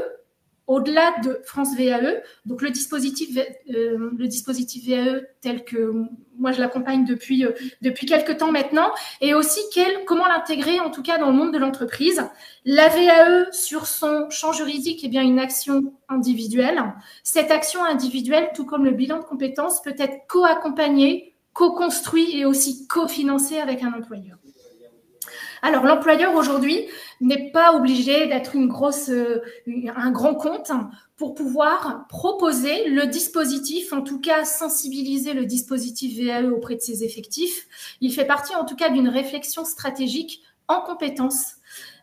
au-delà de France VAE. Donc le dispositif VAE tel que moi je l'accompagne depuis quelques temps maintenant, et aussi comment l'intégrer en tout cas dans le monde de l'entreprise. La VAE sur son champ juridique est bien une action individuelle. Cette action individuelle, tout comme le bilan de compétences, peut être co-accompagné, co-construit et aussi co-financé avec un employeur. Alors, l'employeur aujourd'hui n'est pas obligé d'être un grand compte pour pouvoir proposer le dispositif, en tout cas sensibiliser le dispositif VAE auprès de ses effectifs. Il fait partie en tout cas d'une réflexion stratégique en compétences.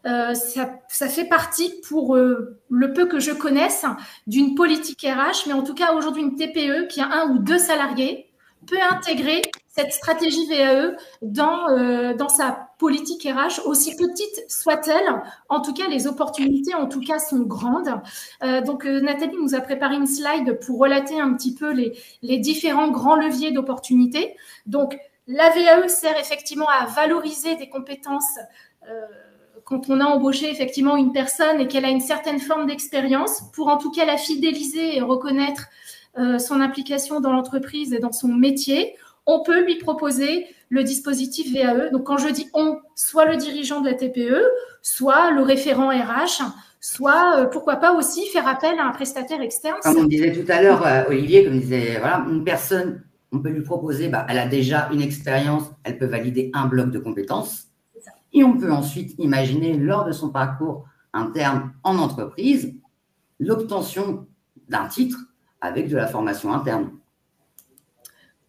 Ça fait partie, pour le peu que je connaisse, d'une politique RH, mais en tout cas aujourd'hui une TPE qui a 1 ou 2 salariés peut intégrer cette stratégie VAE dans sa politique RH, aussi petite soit-elle. En tout cas, les opportunités, en tout cas, sont grandes. Donc, Nathalie nous a préparé une slide pour relater un petit peu les différents grands leviers d'opportunités. Donc, la VAE sert effectivement à valoriser des compétences quand on a embauché effectivement une personne et qu'elle a une certaine forme d'expérience, pour en tout cas la fidéliser et reconnaître son implication dans l'entreprise et dans son métier. On peut lui proposer le dispositif VAE. Donc, quand je dis on, soit le dirigeant de la TPE, soit le référent RH, soit, pourquoi pas aussi, faire appel à un prestataire externe. Comme on disait tout à l'heure, Olivier, comme disait, voilà, une personne, on peut lui proposer, elle a déjà une expérience, elle peut valider un bloc de compétences. Et on peut ensuite imaginer, lors de son parcours interne en entreprise, l'obtention d'un titre avec de la formation interne.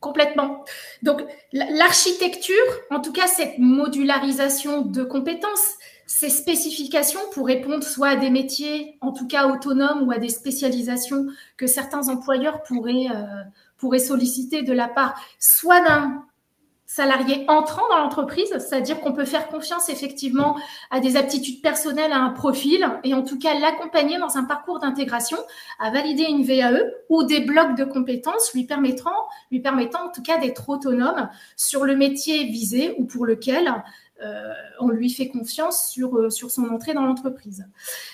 Complètement. Donc, l'architecture, en tout cas, cette modularisation de compétences, ces spécifications pour répondre soit à des métiers, en tout cas autonomes, ou à des spécialisations que certains employeurs pourrait solliciter de la part soit d'un salarié entrant dans l'entreprise, c'est-à-dire qu'on peut faire confiance effectivement à des aptitudes personnelles, à un profil, et en tout cas l'accompagner dans un parcours d'intégration, à valider une VAE ou des blocs de compétences lui permettant en tout cas d'être autonome sur le métier visé ou pour lequel on lui fait confiance sur son entrée dans l'entreprise.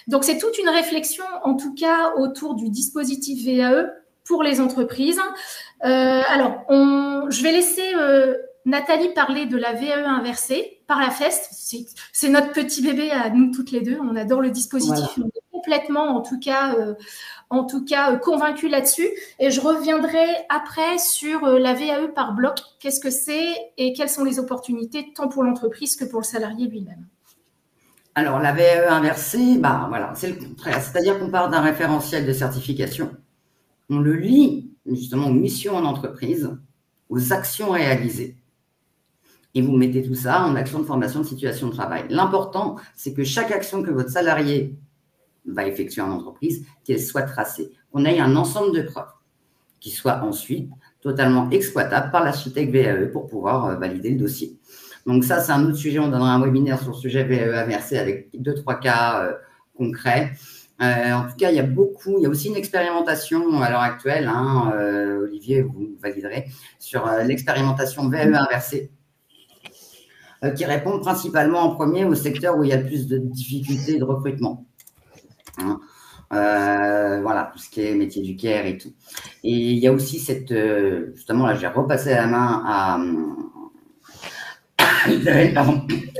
Donc c'est toute une réflexion en tout cas autour du dispositif VAE pour les entreprises. Alors, je vais laisser Nathalie parler de la VAE inversée par la FEST. C'est notre petit bébé à nous toutes les deux. On adore le dispositif. Voilà. On est complètement, en tout cas, convaincus là-dessus. Et je reviendrai après sur la VAE par bloc. Qu'est-ce que c'est et quelles sont les opportunités tant pour l'entreprise que pour le salarié lui-même. Alors, la VAE inversée, voilà, c'est le contraire. C'est-à-dire qu'on part d'un référentiel de certification. On le lie justement aux missions en entreprise, aux actions réalisées. Et vous mettez tout ça en action de formation de situation de travail. L'important, c'est que chaque action que votre salarié va effectuer en entreprise, qu'elle soit tracée, qu'on ait un ensemble de preuves qui soit ensuite totalement exploitable par l'architecte VAE pour pouvoir valider le dossier. Donc ça, c'est un autre sujet. On donnera un webinaire sur le sujet VAE inversé avec 2-3 cas concrets. En tout cas, il y a aussi une expérimentation à l'heure actuelle, Olivier, vous validerez, sur l'expérimentation VAE inversée, qui répond principalement en premier au secteur où il y a le plus de difficultés de recrutement. Voilà, tout ce qui est métier du care et tout. Et il y a aussi justement, là, j'ai repassé la main à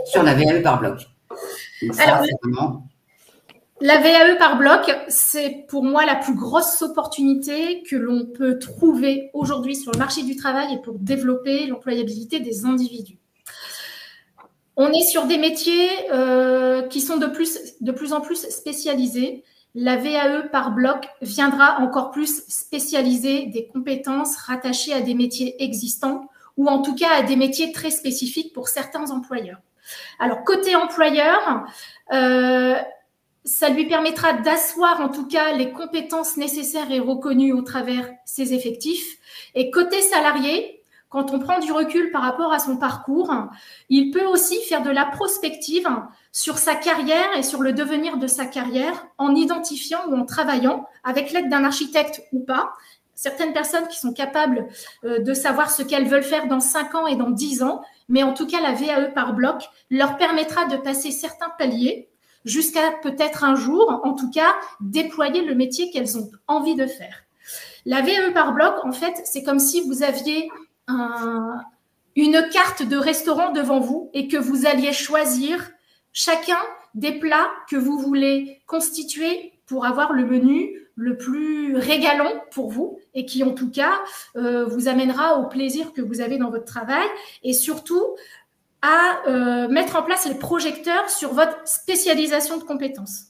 sur la VAE par bloc. Donc ça, alors, c'est vraiment... La VAE par bloc, c'est pour moi la plus grosse opportunité que l'on peut trouver aujourd'hui sur le marché du travail et pour développer l'employabilité des individus. On est sur des métiers qui sont de plus en plus spécialisés. La VAE par bloc viendra encore plus spécialiser des compétences rattachées à des métiers existants ou en tout cas à des métiers très spécifiques pour certains employeurs. Alors, côté employeur, ça lui permettra d'asseoir en tout cas les compétences nécessaires et reconnues au travers ses effectifs. Et côté salarié, quand on prend du recul par rapport à son parcours, il peut aussi faire de la prospective sur sa carrière et sur le devenir de sa carrière en identifiant ou en travaillant avec l'aide d'un architecte ou pas. Certaines personnes qui sont capables de savoir ce qu'elles veulent faire dans 5 ans et dans 10 ans, mais en tout cas la VAE par bloc leur permettra de passer certains paliers jusqu'à peut-être un jour, en tout cas, déployer le métier qu'elles ont envie de faire. La VAE par bloc, en fait, c'est comme si vous aviez une carte de restaurant devant vous et que vous alliez choisir chacun des plats que vous voulez constituer pour avoir le menu le plus régalant pour vous et qui, en tout cas, vous amènera au plaisir que vous avez dans votre travail et surtout à mettre en place les projecteurs sur votre spécialisation de compétences.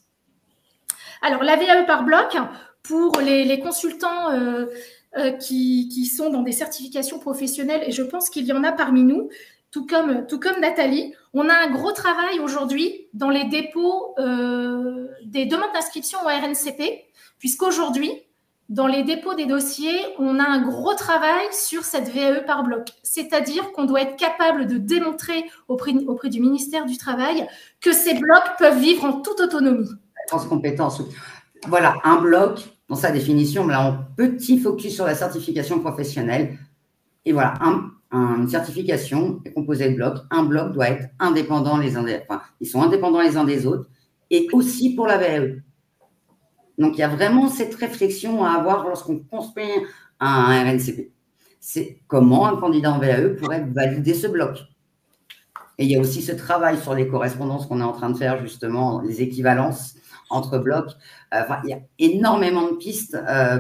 Alors, la VAE par bloc, pour les consultants qui sont dans des certifications professionnelles, et je pense qu'il y en a parmi nous, tout comme Nathalie, on a un gros travail aujourd'hui dans les dépôts des demandes d'inscription au RNCP, puisqu'aujourd'hui, dans les dépôts des dossiers, on a un gros travail sur cette VAE par bloc. C'est-à-dire qu'on doit être capable de démontrer auprès du ministère du Travail que ces blocs peuvent vivre en toute autonomie. Transcompétence. Voilà, un bloc, dans sa définition, là, en petit focus sur la certification professionnelle. Et voilà, une certification est composée de blocs. Un bloc doit être indépendant les uns des... Enfin, ils sont indépendants les uns des autres. Et aussi pour la VAE. Donc, il y a vraiment cette réflexion à avoir lorsqu'on construit un RNCP. C'est comment un candidat en VAE pourrait valider ce bloc. Et il y a aussi ce travail sur les correspondances qu'on est en train de faire, justement, les équivalences entre blocs. Il y a énormément de pistes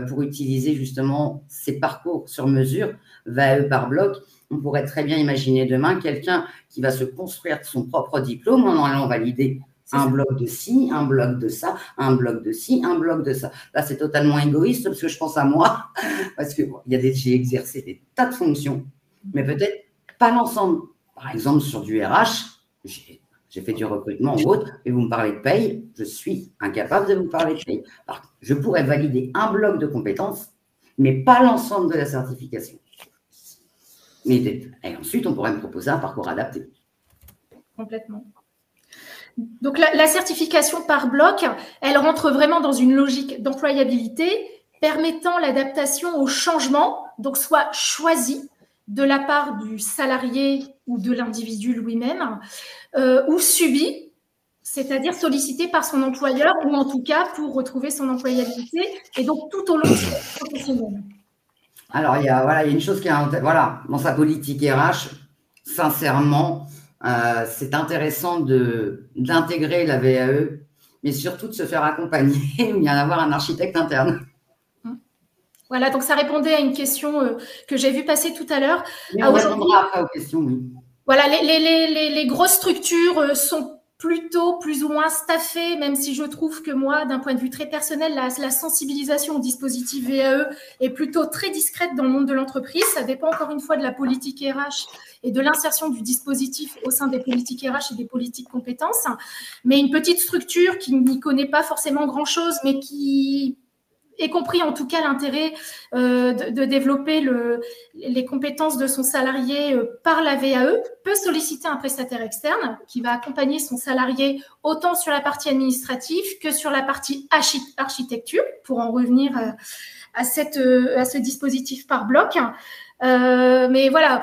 pour utiliser, justement, ces parcours sur mesure, VAE par bloc. On pourrait très bien imaginer demain quelqu'un qui va se construire son propre diplôme en allant valider un bloc de ci, un bloc de ça, un bloc de ci, un bloc de ça. Là, c'est totalement égoïste parce que je pense à moi, parce que j'ai exercé des tas de fonctions, mais peut-être pas l'ensemble. Par exemple, sur du RH, j'ai fait du recrutement ou autre, et vous me parlez de paye, je suis incapable de vous parler de paye. Alors, je pourrais valider un bloc de compétences, mais pas l'ensemble de la certification. Et ensuite, on pourrait me proposer un parcours adapté. Complètement. Donc, la certification par bloc, elle rentre vraiment dans une logique d'employabilité permettant l'adaptation au changement, donc soit choisi de la part du salarié ou de l'individu lui-même, ou subi, c'est-à-dire sollicité par son employeur, ou en tout cas pour retrouver son employabilité, et donc tout au long de sa vie professionnelle. Alors, il y a une chose qui est dans sa politique RH, sincèrement, c'est intéressant d'intégrer la VAE, mais surtout de se faire accompagner ou bien d'avoir un architecte interne. Voilà, donc ça répondait à une question que j'ai vue passer tout à l'heure. On répondra après aux questions, oui. Voilà, les grosses structures sont plutôt plus ou moins staffées, même si je trouve que moi, d'un point de vue très personnel, la sensibilisation au dispositif VAE est plutôt très discrète dans le monde de l'entreprise. Ça dépend encore une fois de la politique RH et de l'insertion du dispositif au sein des politiques RH et des politiques compétences. Mais une petite structure qui n'y connaît pas forcément grand-chose, mais qui ait compris en tout cas l'intérêt de développer les compétences de son salarié par la VAE, peut solliciter un prestataire externe qui va accompagner son salarié autant sur la partie administrative que sur la partie architecture, pour en revenir à ce dispositif par bloc. Mais voilà,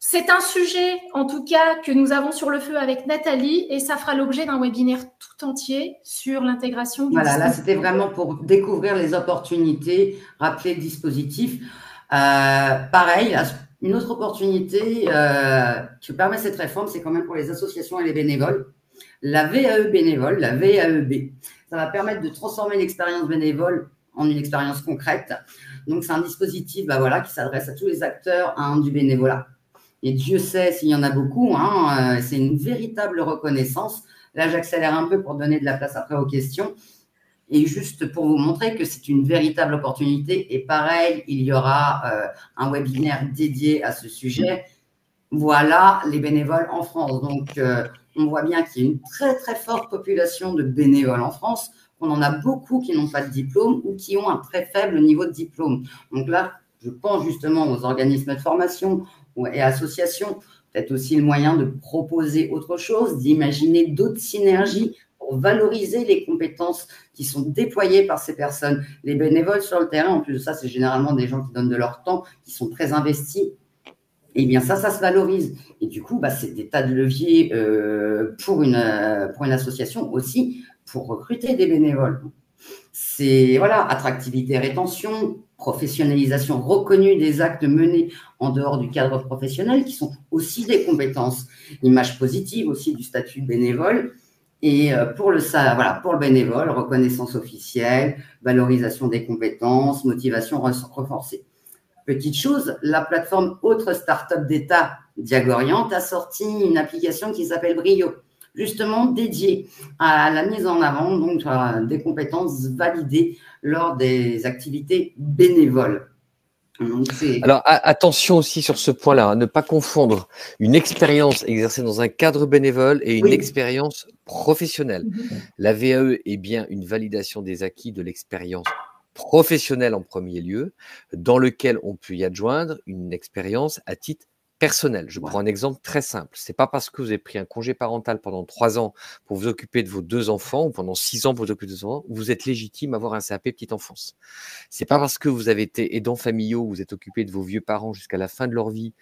c'est un sujet, en tout cas, que nous avons sur le feu avec Nathalie, et ça fera l'objet d'un webinaire tout entier sur l'intégration du dispositif. Là, c'était vraiment pour découvrir les opportunités, rappeler le dispositif. Pareil, une autre opportunité que permet cette réforme, c'est quand même pour les associations et les bénévoles. La VAE bénévole, la VAEB, ça va permettre de transformer l'expérience bénévole en une expérience concrète. Donc, c'est un dispositif qui s'adresse à tous les acteurs du bénévolat. Et Dieu sait s'il y en a beaucoup, c'est une véritable reconnaissance. Là, j'accélère un peu pour donner de la place après aux questions. Et juste pour vous montrer que c'est une véritable opportunité. Et pareil, il y aura un webinaire dédié à ce sujet. Voilà les bénévoles en France. Donc, on voit bien qu'il y a une très, très forte population de bénévoles en France. On en a beaucoup qui n'ont pas de diplôme ou qui ont un très faible niveau de diplôme. Donc là, je pense justement aux organismes de formation et associations, peut-être aussi le moyen de proposer autre chose, d'imaginer d'autres synergies pour valoriser les compétences qui sont déployées par ces personnes. Les bénévoles sur le terrain, en plus de ça, c'est généralement des gens qui donnent de leur temps, qui sont très investis. Et bien ça se valorise. Et du coup, c'est des tas de leviers pour une association aussi, pour recruter des bénévoles. C'est attractivité, rétention, professionnalisation reconnue des actes menés en dehors du cadre professionnel, qui sont aussi des compétences. Image positive aussi du statut de bénévole. Et pour le bénévole, reconnaissance officielle, valorisation des compétences, motivation renforcée. Petite chose, la plateforme Autre Start-up d'État Diagoriant a sorti une application qui s'appelle Brio, justement dédiée à la mise en avant des compétences validées lors des activités bénévoles. Alors, attention aussi sur ce point-là, ne pas confondre une expérience exercée dans un cadre bénévole et une expérience professionnelle. La VAE est bien une validation des acquis de l'expérience professionnelle en premier lieu, dans lequel on peut y adjoindre une expérience à titre personnel. Je prends un exemple très simple. C'est pas parce que vous avez pris un congé parental pendant 3 ans pour vous occuper de vos 2 enfants ou pendant 6 ans pour vous occuper de vos enfants, vous êtes légitime à avoir un CAP petite enfance. C'est pas parce que vous avez été aidant familiaux, vous êtes occupé de vos vieux parents jusqu'à la fin de leur vie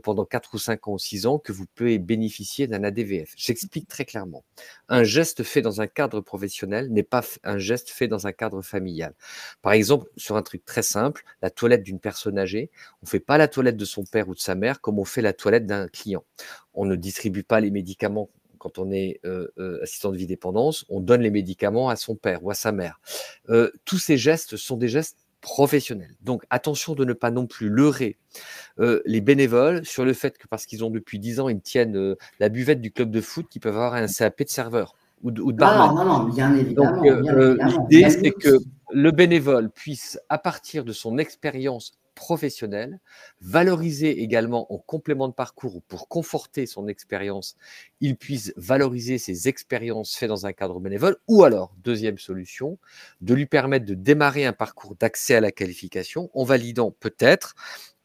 pendant 4 ou 5 ans ou 6 ans que vous pouvez bénéficier d'un ADVF. J'explique très clairement. Un geste fait dans un cadre professionnel n'est pas un geste fait dans un cadre familial. Par exemple, sur un truc très simple, la toilette d'une personne âgée, on fait pas la toilette de son père ou de sa mère comme on fait la toilette d'un client. On ne distribue pas les médicaments quand on est assistant de vie dépendance, on donne les médicaments à son père ou à sa mère. Tous ces gestes sont des gestes professionnels. Donc attention de ne pas non plus leurrer les bénévoles sur le fait que parce qu'ils ont depuis 10 ans, ils tiennent la buvette du club de foot, qu'ils peuvent avoir un CAP de serveur ou de barman. Non, bien évidemment. Donc l'idée, c'est que le bénévole puisse, à partir de son expérience professionnelle, valoriser également en complément de parcours pour conforter son expérience, il puisse valoriser ses expériences faites dans un cadre bénévole, ou alors, deuxième solution, de lui permettre de démarrer un parcours d'accès à la qualification en validant peut-être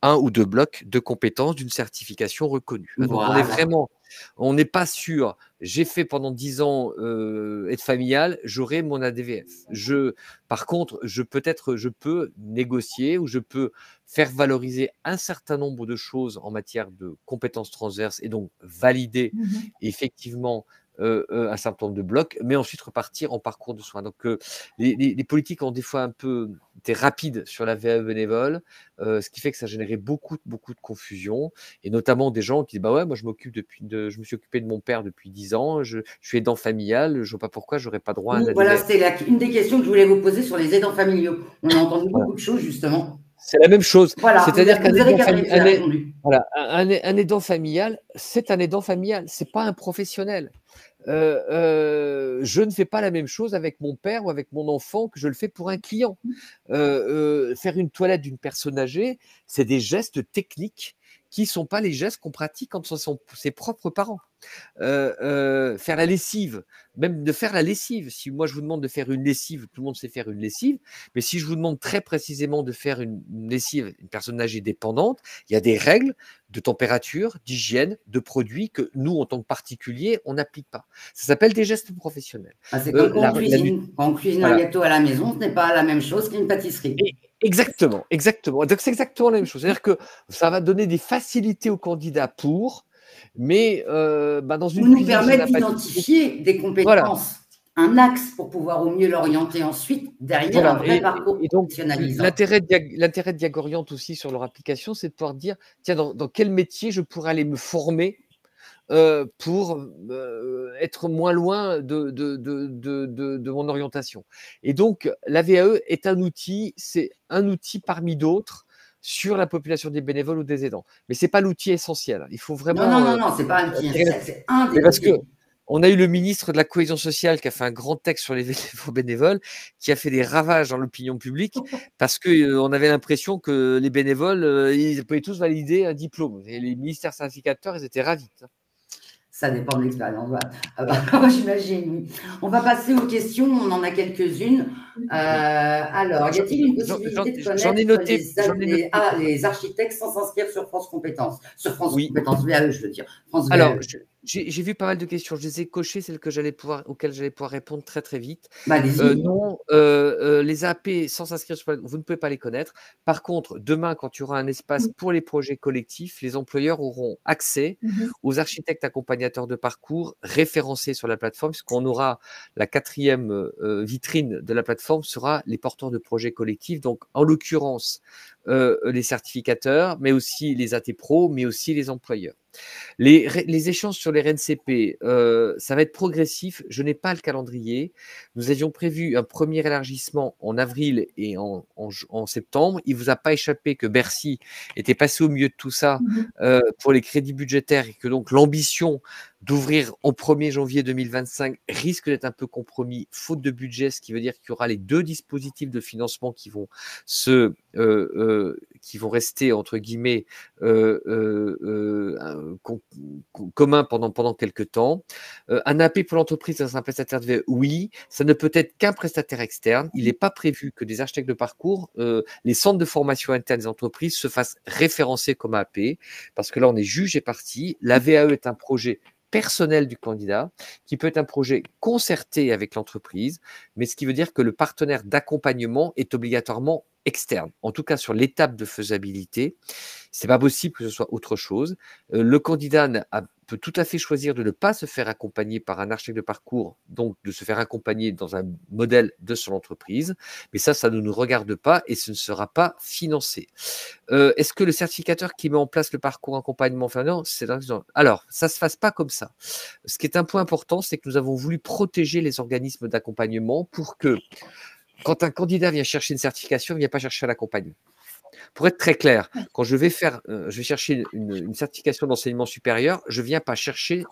1 ou 2 blocs de compétences d'une certification reconnue. Donc, Voilà. on n'est pas sûr. J'ai fait pendant 10 ans aide familiale, j'aurai mon ADVF. Par contre, je peux négocier ou je peux faire valoriser un certain nombre de choses en matière de compétences transverses et donc valider effectivement un certain nombre de blocs, mais ensuite repartir en parcours de soins. Donc, les politiques ont des fois un peu été rapides sur la VAE bénévole, ce qui fait que ça générait beaucoup de confusion, et notamment des gens qui disent bah ouais, moi je me suis occupé de mon père depuis 10 ans, je suis aidant familial, je vois pas pourquoi j'aurais pas droit à un ADVF. Voilà, c'était une des questions que je voulais vous poser sur les aidants familiaux. On a entendu beaucoup de choses justement. C'est la même chose. Voilà, c'est-à-dire qu'un un aidant familial, c'est un aidant familial, c'est pas un professionnel. Je ne fais pas la même chose avec mon père ou avec mon enfant que je le fais pour un client. Faire une toilette d'une personne âgée, c'est des gestes techniques qui ne sont pas les gestes qu'on pratique quand ce sont ses propres parents. Faire la lessive, même de faire la lessive. Si moi je vous demande de faire une lessive, tout le monde sait faire une lessive, mais si je vous demande très précisément de faire une lessive, une personne âgée dépendante, il y a des règles de température, d'hygiène, de produits que nous, en tant que particuliers, on n'applique pas. Ça s'appelle des gestes professionnels. C'est comme quand on cuisine un gâteau à la maison, ce n'est pas la même chose qu'une pâtisserie. Exactement. Donc c'est exactement la même chose. C'est-à-dire que ça va donner des facilités aux candidats mais dans une nous permettre d'identifier des compétences, un axe pour pouvoir au mieux l'orienter ensuite derrière un vrai parcours professionnalisant. L'intérêt de Diagoriant aussi sur leur application, c'est de pouvoir dire tiens, dans quel métier je pourrais aller me former pour être moins loin de mon orientation. Et donc, la VAE est un outil, c'est un outil parmi d'autres sur la population des bénévoles ou des aidants. Mais ce n'est pas l'outil essentiel. Il faut vraiment… Non, ce n'est pas l'outil essentiel, c'est un des parce que on a eu le ministre de la Cohésion sociale qui a fait un grand texte sur les bénévoles, qui a fait des ravages dans l'opinion publique parce qu'on avait l'impression que les bénévoles, ils pouvaient tous valider un diplôme. Et les ministères certificateurs, ils étaient ravis. Ça dépend de l'expérience. J'imagine. On va passer aux questions. On en a quelques-unes. Alors, y a-t-il une possibilité de connaître les architectes sans s'inscrire sur France Compétences? Sur France Compétences VAE, je veux dire. Alors, j'ai vu pas mal de questions. Je les ai cochées, celles auxquelles j'allais pouvoir répondre très très vite. Non, les AP sans s'inscrire sur vous ne pouvez pas les connaître. Par contre, demain, quand il y aura un espace pour les projets collectifs, les employeurs auront accès aux architectes accompagnateurs de parcours référencés sur la plateforme, puisqu'on aura la 4e vitrine de la plateforme sera les porteurs de projets collectifs. Donc, en l'occurrence, les certificateurs, mais aussi les AT Pro, mais aussi les employeurs. Les échanges sur les RNCP, ça va être progressif. Je n'ai pas le calendrier. Nous avions prévu un premier élargissement en avril et en septembre. Il ne vous a pas échappé que Bercy était passé au milieu de tout ça pour les crédits budgétaires et que donc l'ambition d'ouvrir au 1er janvier 2025 risque d'être un peu compromis faute de budget, ce qui veut dire qu'il y aura les 2 dispositifs de financement qui vont rester entre guillemets commun pendant quelques temps. Un AP pour l'entreprise dans un prestataire de VAE, oui, ça ne peut être qu'un prestataire externe. Il n'est pas prévu que des architectes de parcours, les centres de formation internes des entreprises se fassent référencer comme AP, parce que là on est juge et partie. La VAE est un projet personnel du candidat, qui peut être un projet concerté avec l'entreprise, mais ce qui veut dire que le partenaire d'accompagnement est obligatoirement externe. En tout cas, sur l'étape de faisabilité, c'est pas possible que ce soit autre chose. Le candidat peut tout à fait choisir de ne pas se faire accompagner par un architecte de parcours, donc de se faire accompagner dans un modèle de son entreprise, mais ça ne nous regarde pas et ce ne sera pas financé. Est-ce que le certificateur qui met en place le parcours accompagnement alors, ça ne se fasse pas comme ça. Ce qui est un point important, c'est que nous avons voulu protéger les organismes d'accompagnement pour que, quand un candidat vient chercher une certification, il ne vient pas chercher l'accompagnement. Pour être très clair, quand je vais chercher une certification d'enseignement supérieur, je ne viens pas chercher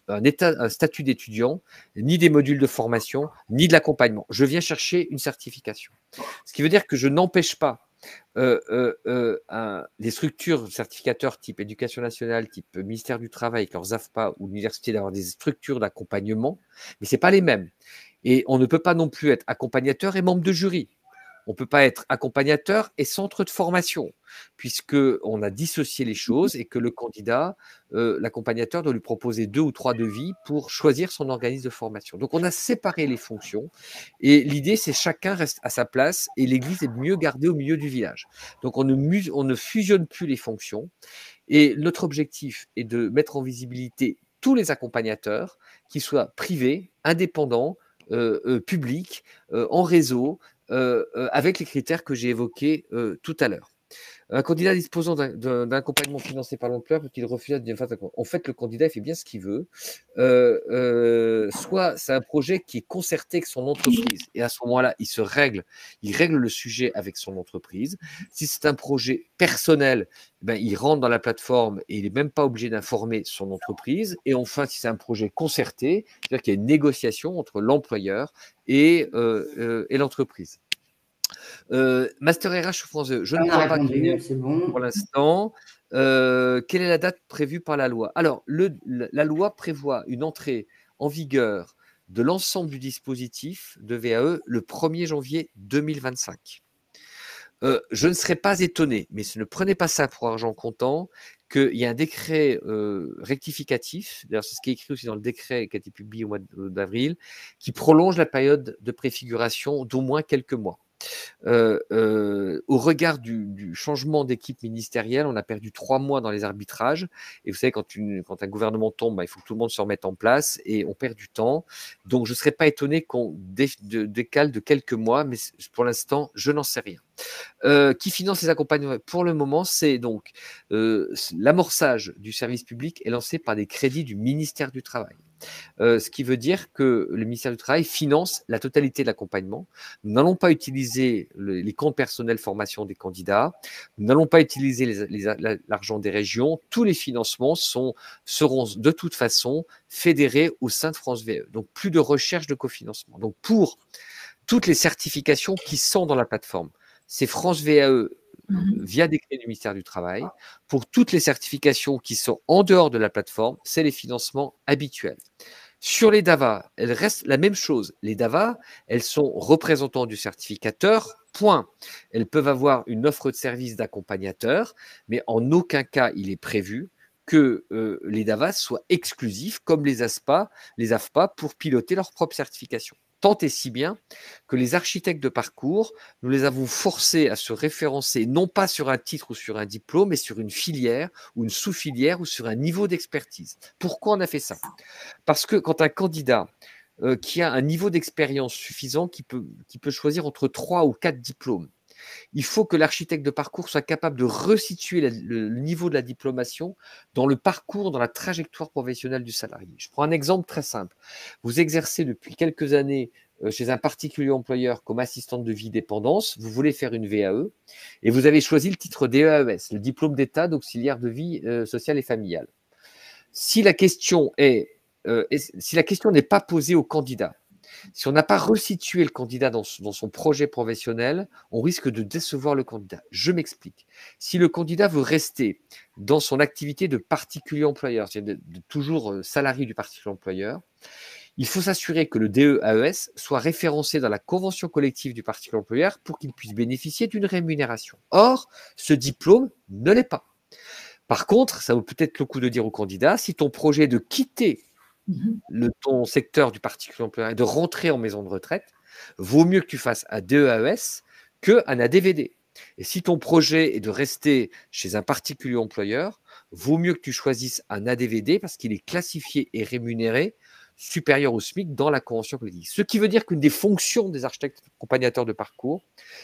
un statut d'étudiant, ni des modules de formation, ni de l'accompagnement. Je viens chercher une certification. Ce qui veut dire que je n'empêche pas des structures certificateurs type éducation nationale, type ministère du Travail, avec leurs AFPA ou l'université, d'avoir des structures d'accompagnement, mais ce n'est pas les mêmes. Et on ne peut pas non plus être accompagnateur et membre de jury. On ne peut pas être accompagnateur et centre de formation, puisqu'on a dissocié les choses et que le candidat, l'accompagnateur doit lui proposer 2 ou 3 devis pour choisir son organisme de formation. Donc, on a séparé les fonctions et l'idée, c'est chacun reste à sa place et l'église est mieux gardée au milieu du village. Donc, on ne fusionne plus les fonctions et notre objectif est de mettre en visibilité tous les accompagnateurs, qu'ils soient privés, indépendants, publics, en réseau, avec les critères que j'ai évoqués tout à l'heure. Un candidat disposant d'un accompagnement financé par l'employeur peut-il refuser d'une phase d'accompagnement? En fait, le candidat fait bien ce qu'il veut. Soit c'est un projet qui est concerté avec son entreprise, et à ce moment-là, il règle le sujet avec son entreprise. Si c'est un projet personnel, ben, il rentre dans la plateforme et il n'est même pas obligé d'informer son entreprise. Et enfin, si c'est un projet concerté, c'est-à-dire qu'il y a une négociation entre l'employeur et l'entreprise. Master RH France 2, je ne crois pas qu'il y ait pour l'instant. Quelle est la date prévue par la loi? Alors, la loi prévoit une entrée en vigueur de l'ensemble du dispositif de VAE le 1er janvier 2025. Je ne serais pas étonné, mais ne prenez pas ça pour argent comptant, qu'il y a un décret rectificatif, d'ailleurs c'est ce qui est écrit aussi dans le décret qui a été publié au mois d'avril, qui prolonge la période de préfiguration d'au moins quelques mois. Au regard du changement d'équipe ministérielle, on a perdu 3 mois dans les arbitrages. Et vous savez, quand un gouvernement tombe, il faut que tout le monde se remette en place et on perd du temps. Donc, je ne serais pas étonné qu'on décale de quelques mois, mais pour l'instant, je n'en sais rien. Qui finance les accompagnements? Pour le moment, c'est donc l'amorçage du service public est lancé par des crédits du ministère du Travail. Ce qui veut dire que le ministère du Travail finance la totalité de l'accompagnement. Nous n'allons pas utiliser les comptes personnels formation des candidats, nous n'allons pas utiliser l'argent des régions. Tous les financements seront de toute façon fédérés au sein de France VE. Donc, plus de recherche de cofinancement. Donc, pour toutes les certifications qui sont dans la plateforme, c'est France VAE via décret du ministère du Travail. Pour toutes les certifications qui sont en dehors de la plateforme, c'est les financements habituels. Sur les DAVA, elles restent la même chose. Les DAVA, elles sont représentants du certificateur, point. Elles peuvent avoir une offre de service d'accompagnateur, mais en aucun cas il est prévu que les DAVA soient exclusifs, comme les AFPA, pour piloter leur propre certification. Tant et si bien que les architectes de parcours, nous les avons forcés à se référencer non pas sur un titre ou sur un diplôme, mais sur une filière ou une sous-filière ou sur un niveau d'expertise. Pourquoi on a fait ça? Parce que quand un candidat qui a un niveau d'expérience suffisant, qui peut choisir entre 3 ou 4 diplômes, il faut que l'architecte de parcours soit capable de resituer le niveau de la diplomation dans le parcours, dans la trajectoire professionnelle du salarié. Je prends un exemple très simple. Vous exercez depuis quelques années chez un particulier employeur comme assistante de vie dépendance, vous voulez faire une VAE et vous avez choisi le titre DEAES, le diplôme d'état d'auxiliaire de vie sociale et familiale. Si la question n'est pas posée au candidat, si on n'a pas resitué le candidat dans son projet professionnel, on risque de décevoir le candidat. Je m'explique. Si le candidat veut rester dans son activité de particulier employeur, c'est-à-dire de toujours salarié du particulier employeur, il faut s'assurer que le DEAES soit référencé dans la convention collective du particulier employeur pour qu'il puisse bénéficier d'une rémunération. Or, ce diplôme ne l'est pas. Par contre, ça vaut peut-être le coup de dire au candidat, si ton projet est de quitter ton secteur du particulier employeur et de rentrer en maison de retraite, vaut mieux que tu fasses un DEAES qu'un ADVD. Et si ton projet est de rester chez un particulier employeur, vaut mieux que tu choisisses un ADVD parce qu'il est classifié et rémunéré supérieur au SMIC dans la convention collective. Ce qui veut dire qu'une des fonctions des architectes accompagnateurs de parcours,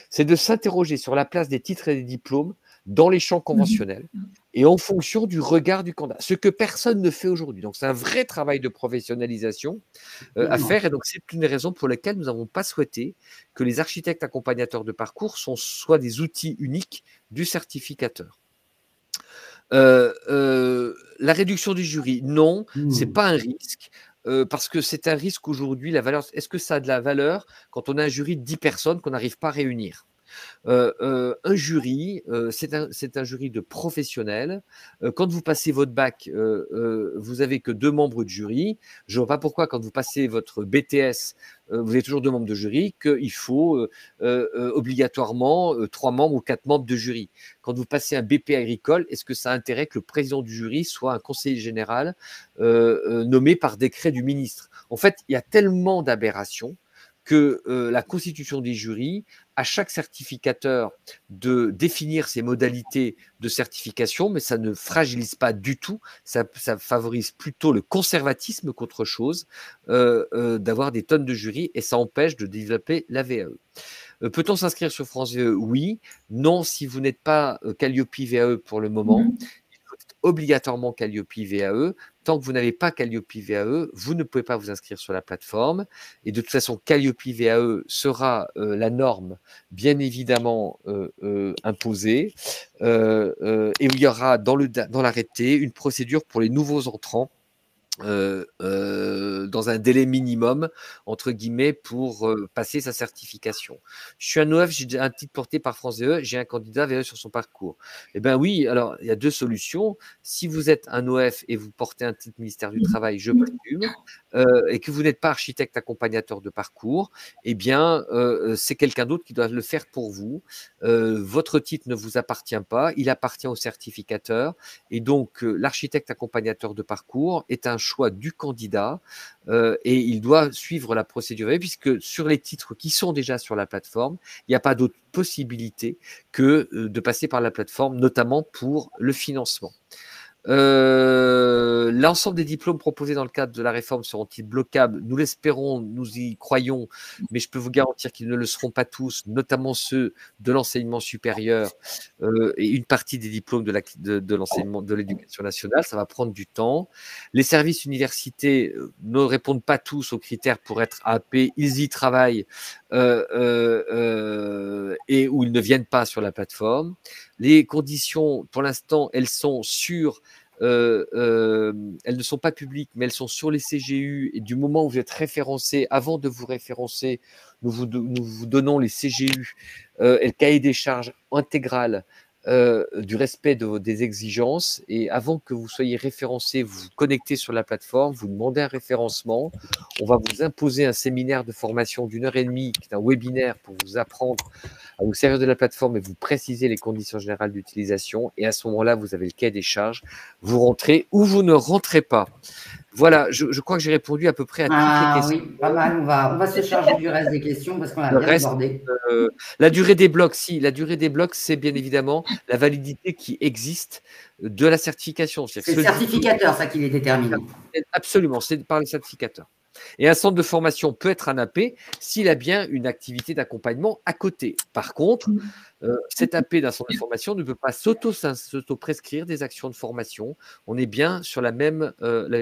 c'est de s'interroger sur la place des titres et des diplômes dans les champs conventionnels et en fonction du regard du candidat, ce que personne ne fait aujourd'hui. Donc, c'est un vrai travail de professionnalisation à faire et donc c'est une des raisons pour lesquelles nous n'avons pas souhaité que les architectes accompagnateurs de parcours soient des outils uniques du certificateur. La réduction du jury, non, c'est pas un risque. Parce que c'est un risque aujourd'hui, la valeur. Est-ce que ça a de la valeur quand on a un jury de 10 personnes qu'on n'arrive pas à réunir? Un jury, c'est un jury de professionnels. Quand vous passez votre bac, vous avez que 2 membres de jury. Je ne vois pas pourquoi, quand vous passez votre BTS, vous avez toujours 2 membres de jury, qu'il faut obligatoirement 3 membres ou 4 membres de jury. Quand vous passez un BP agricole, est-ce que ça a intérêt que le président du jury soit un conseiller général nommé par décret du ministre? En fait, il y a tellement d'aberrations que la constitution des jurys, à chaque certificateur de définir ses modalités de certification, mais ça ne fragilise pas du tout, ça favorise plutôt le conservatisme qu'autre chose, d'avoir des tonnes de jurys, et ça empêche de développer la VAE. Peut-on s'inscrire sur France VAE? Oui. Non, si vous n'êtes pas Calliope VAE pour le moment. Il faut être obligatoirement Calliope VAE. Tant que vous n'avez pas Calliope VAE, vous ne pouvez pas vous inscrire sur la plateforme. Et de toute façon, Calliope VAE sera la norme, bien évidemment, imposée. Et il y aura dans l'arrêté une procédure pour les nouveaux entrants, dans un délai minimum, entre guillemets, pour passer sa certification. Je suis un OF, j'ai un titre porté par France VAE, j'ai un candidat VAE sur son parcours. Eh bien oui, alors il y a 2 solutions. Si vous êtes un OF et vous portez un titre ministère du Travail, je présume, et que vous n'êtes pas architecte accompagnateur de parcours, eh bien c'est quelqu'un d'autre qui doit le faire pour vous. Votre titre ne vous appartient pas, il appartient au certificateur, et donc l'architecte accompagnateur de parcours est un choix du candidat, et il doit suivre la procédure, puisque sur les titres qui sont déjà sur la plateforme, il n'y a pas d'autre possibilité que de passer par la plateforme, notamment pour le financement. L'ensemble des diplômes proposés dans le cadre de la réforme seront-ils bloquables? Nous l'espérons, nous y croyons, mais je peux vous garantir qu'ils ne le seront pas tous, notamment ceux de l'enseignement supérieur et une partie des diplômes de l'enseignement de l'éducation nationale. Ça va prendre du temps. Les services universités ne répondent pas tous aux critères pour être AP, ils y travaillent et où ils ne viennent pas sur la plateforme. Les conditions, pour l'instant, elles sont sur elles ne sont pas publiques, mais elles sont sur les CGU, et du moment où vous êtes référencé, avant de vous référencer, nous vous donnons les CGU et le cahier des charges intégral du respect des exigences, et avant que vous soyez référencé, vous vous connectez sur la plateforme, vous demandez un référencement, on va vous imposer un séminaire de formation d'1 heure et demie, qui est un webinaire pour vous apprendre à vous servir de la plateforme et vous préciser les conditions générales d'utilisation, et à ce moment-là, vous avez le cahier des charges, vous rentrez ou vous ne rentrez pas. Voilà, je crois que j'ai répondu à peu près à toutes les questions. Oui, pas mal. On va se charger du reste des questions parce qu'on a bien abordé. La durée des blocs, la durée des blocs, c'est bien évidemment la validité qui existe de la certification. C'est le certificateur, ça, qui les détermine. Absolument, c'est par le certificateur. Et un centre de formation peut être un AP s'il a bien une activité d'accompagnement à côté. Par contre, cet AP d'un centre de formation ne peut pas s'auto-prescrire des actions de formation. On est bien sur la même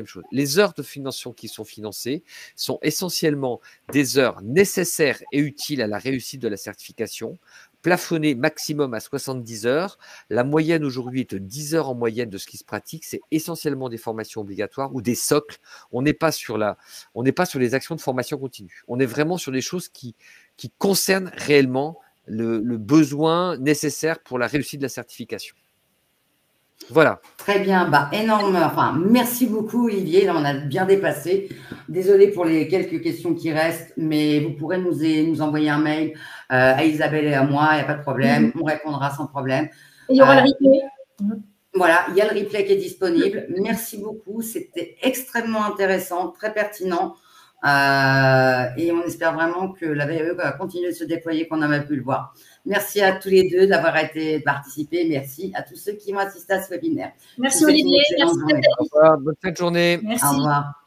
chose. Les heures de financement qui sont financées sont essentiellement des heures nécessaires et utiles à la réussite de la certification, plafonné maximum à 70 heures. La moyenne aujourd'hui est de 10 heures en moyenne de ce qui se pratique. C'est essentiellement des formations obligatoires ou des socles. On n'est pas sur les actions de formation continue. On est vraiment sur des choses qui concernent réellement le besoin nécessaire pour la réussite de la certification. Voilà. Très bien, merci beaucoup Olivier, là on a bien dépassé. Désolé pour les quelques questions qui restent, mais vous pourrez nous envoyer un mail à Isabelle et à moi, il n'y a pas de problème, on répondra sans problème. Et il y aura le replay. Voilà, il y a le replay qui est disponible. Merci beaucoup, c'était extrêmement intéressant, très pertinent. Et on espère vraiment que la VAE va continuer de se déployer comme on a pu le voir. Merci à tous les deux d'avoir participé. Merci à tous ceux qui ont assisté à ce webinaire. Merci Olivier. Merci. Au revoir. Bonne fin de journée. Merci. Au revoir.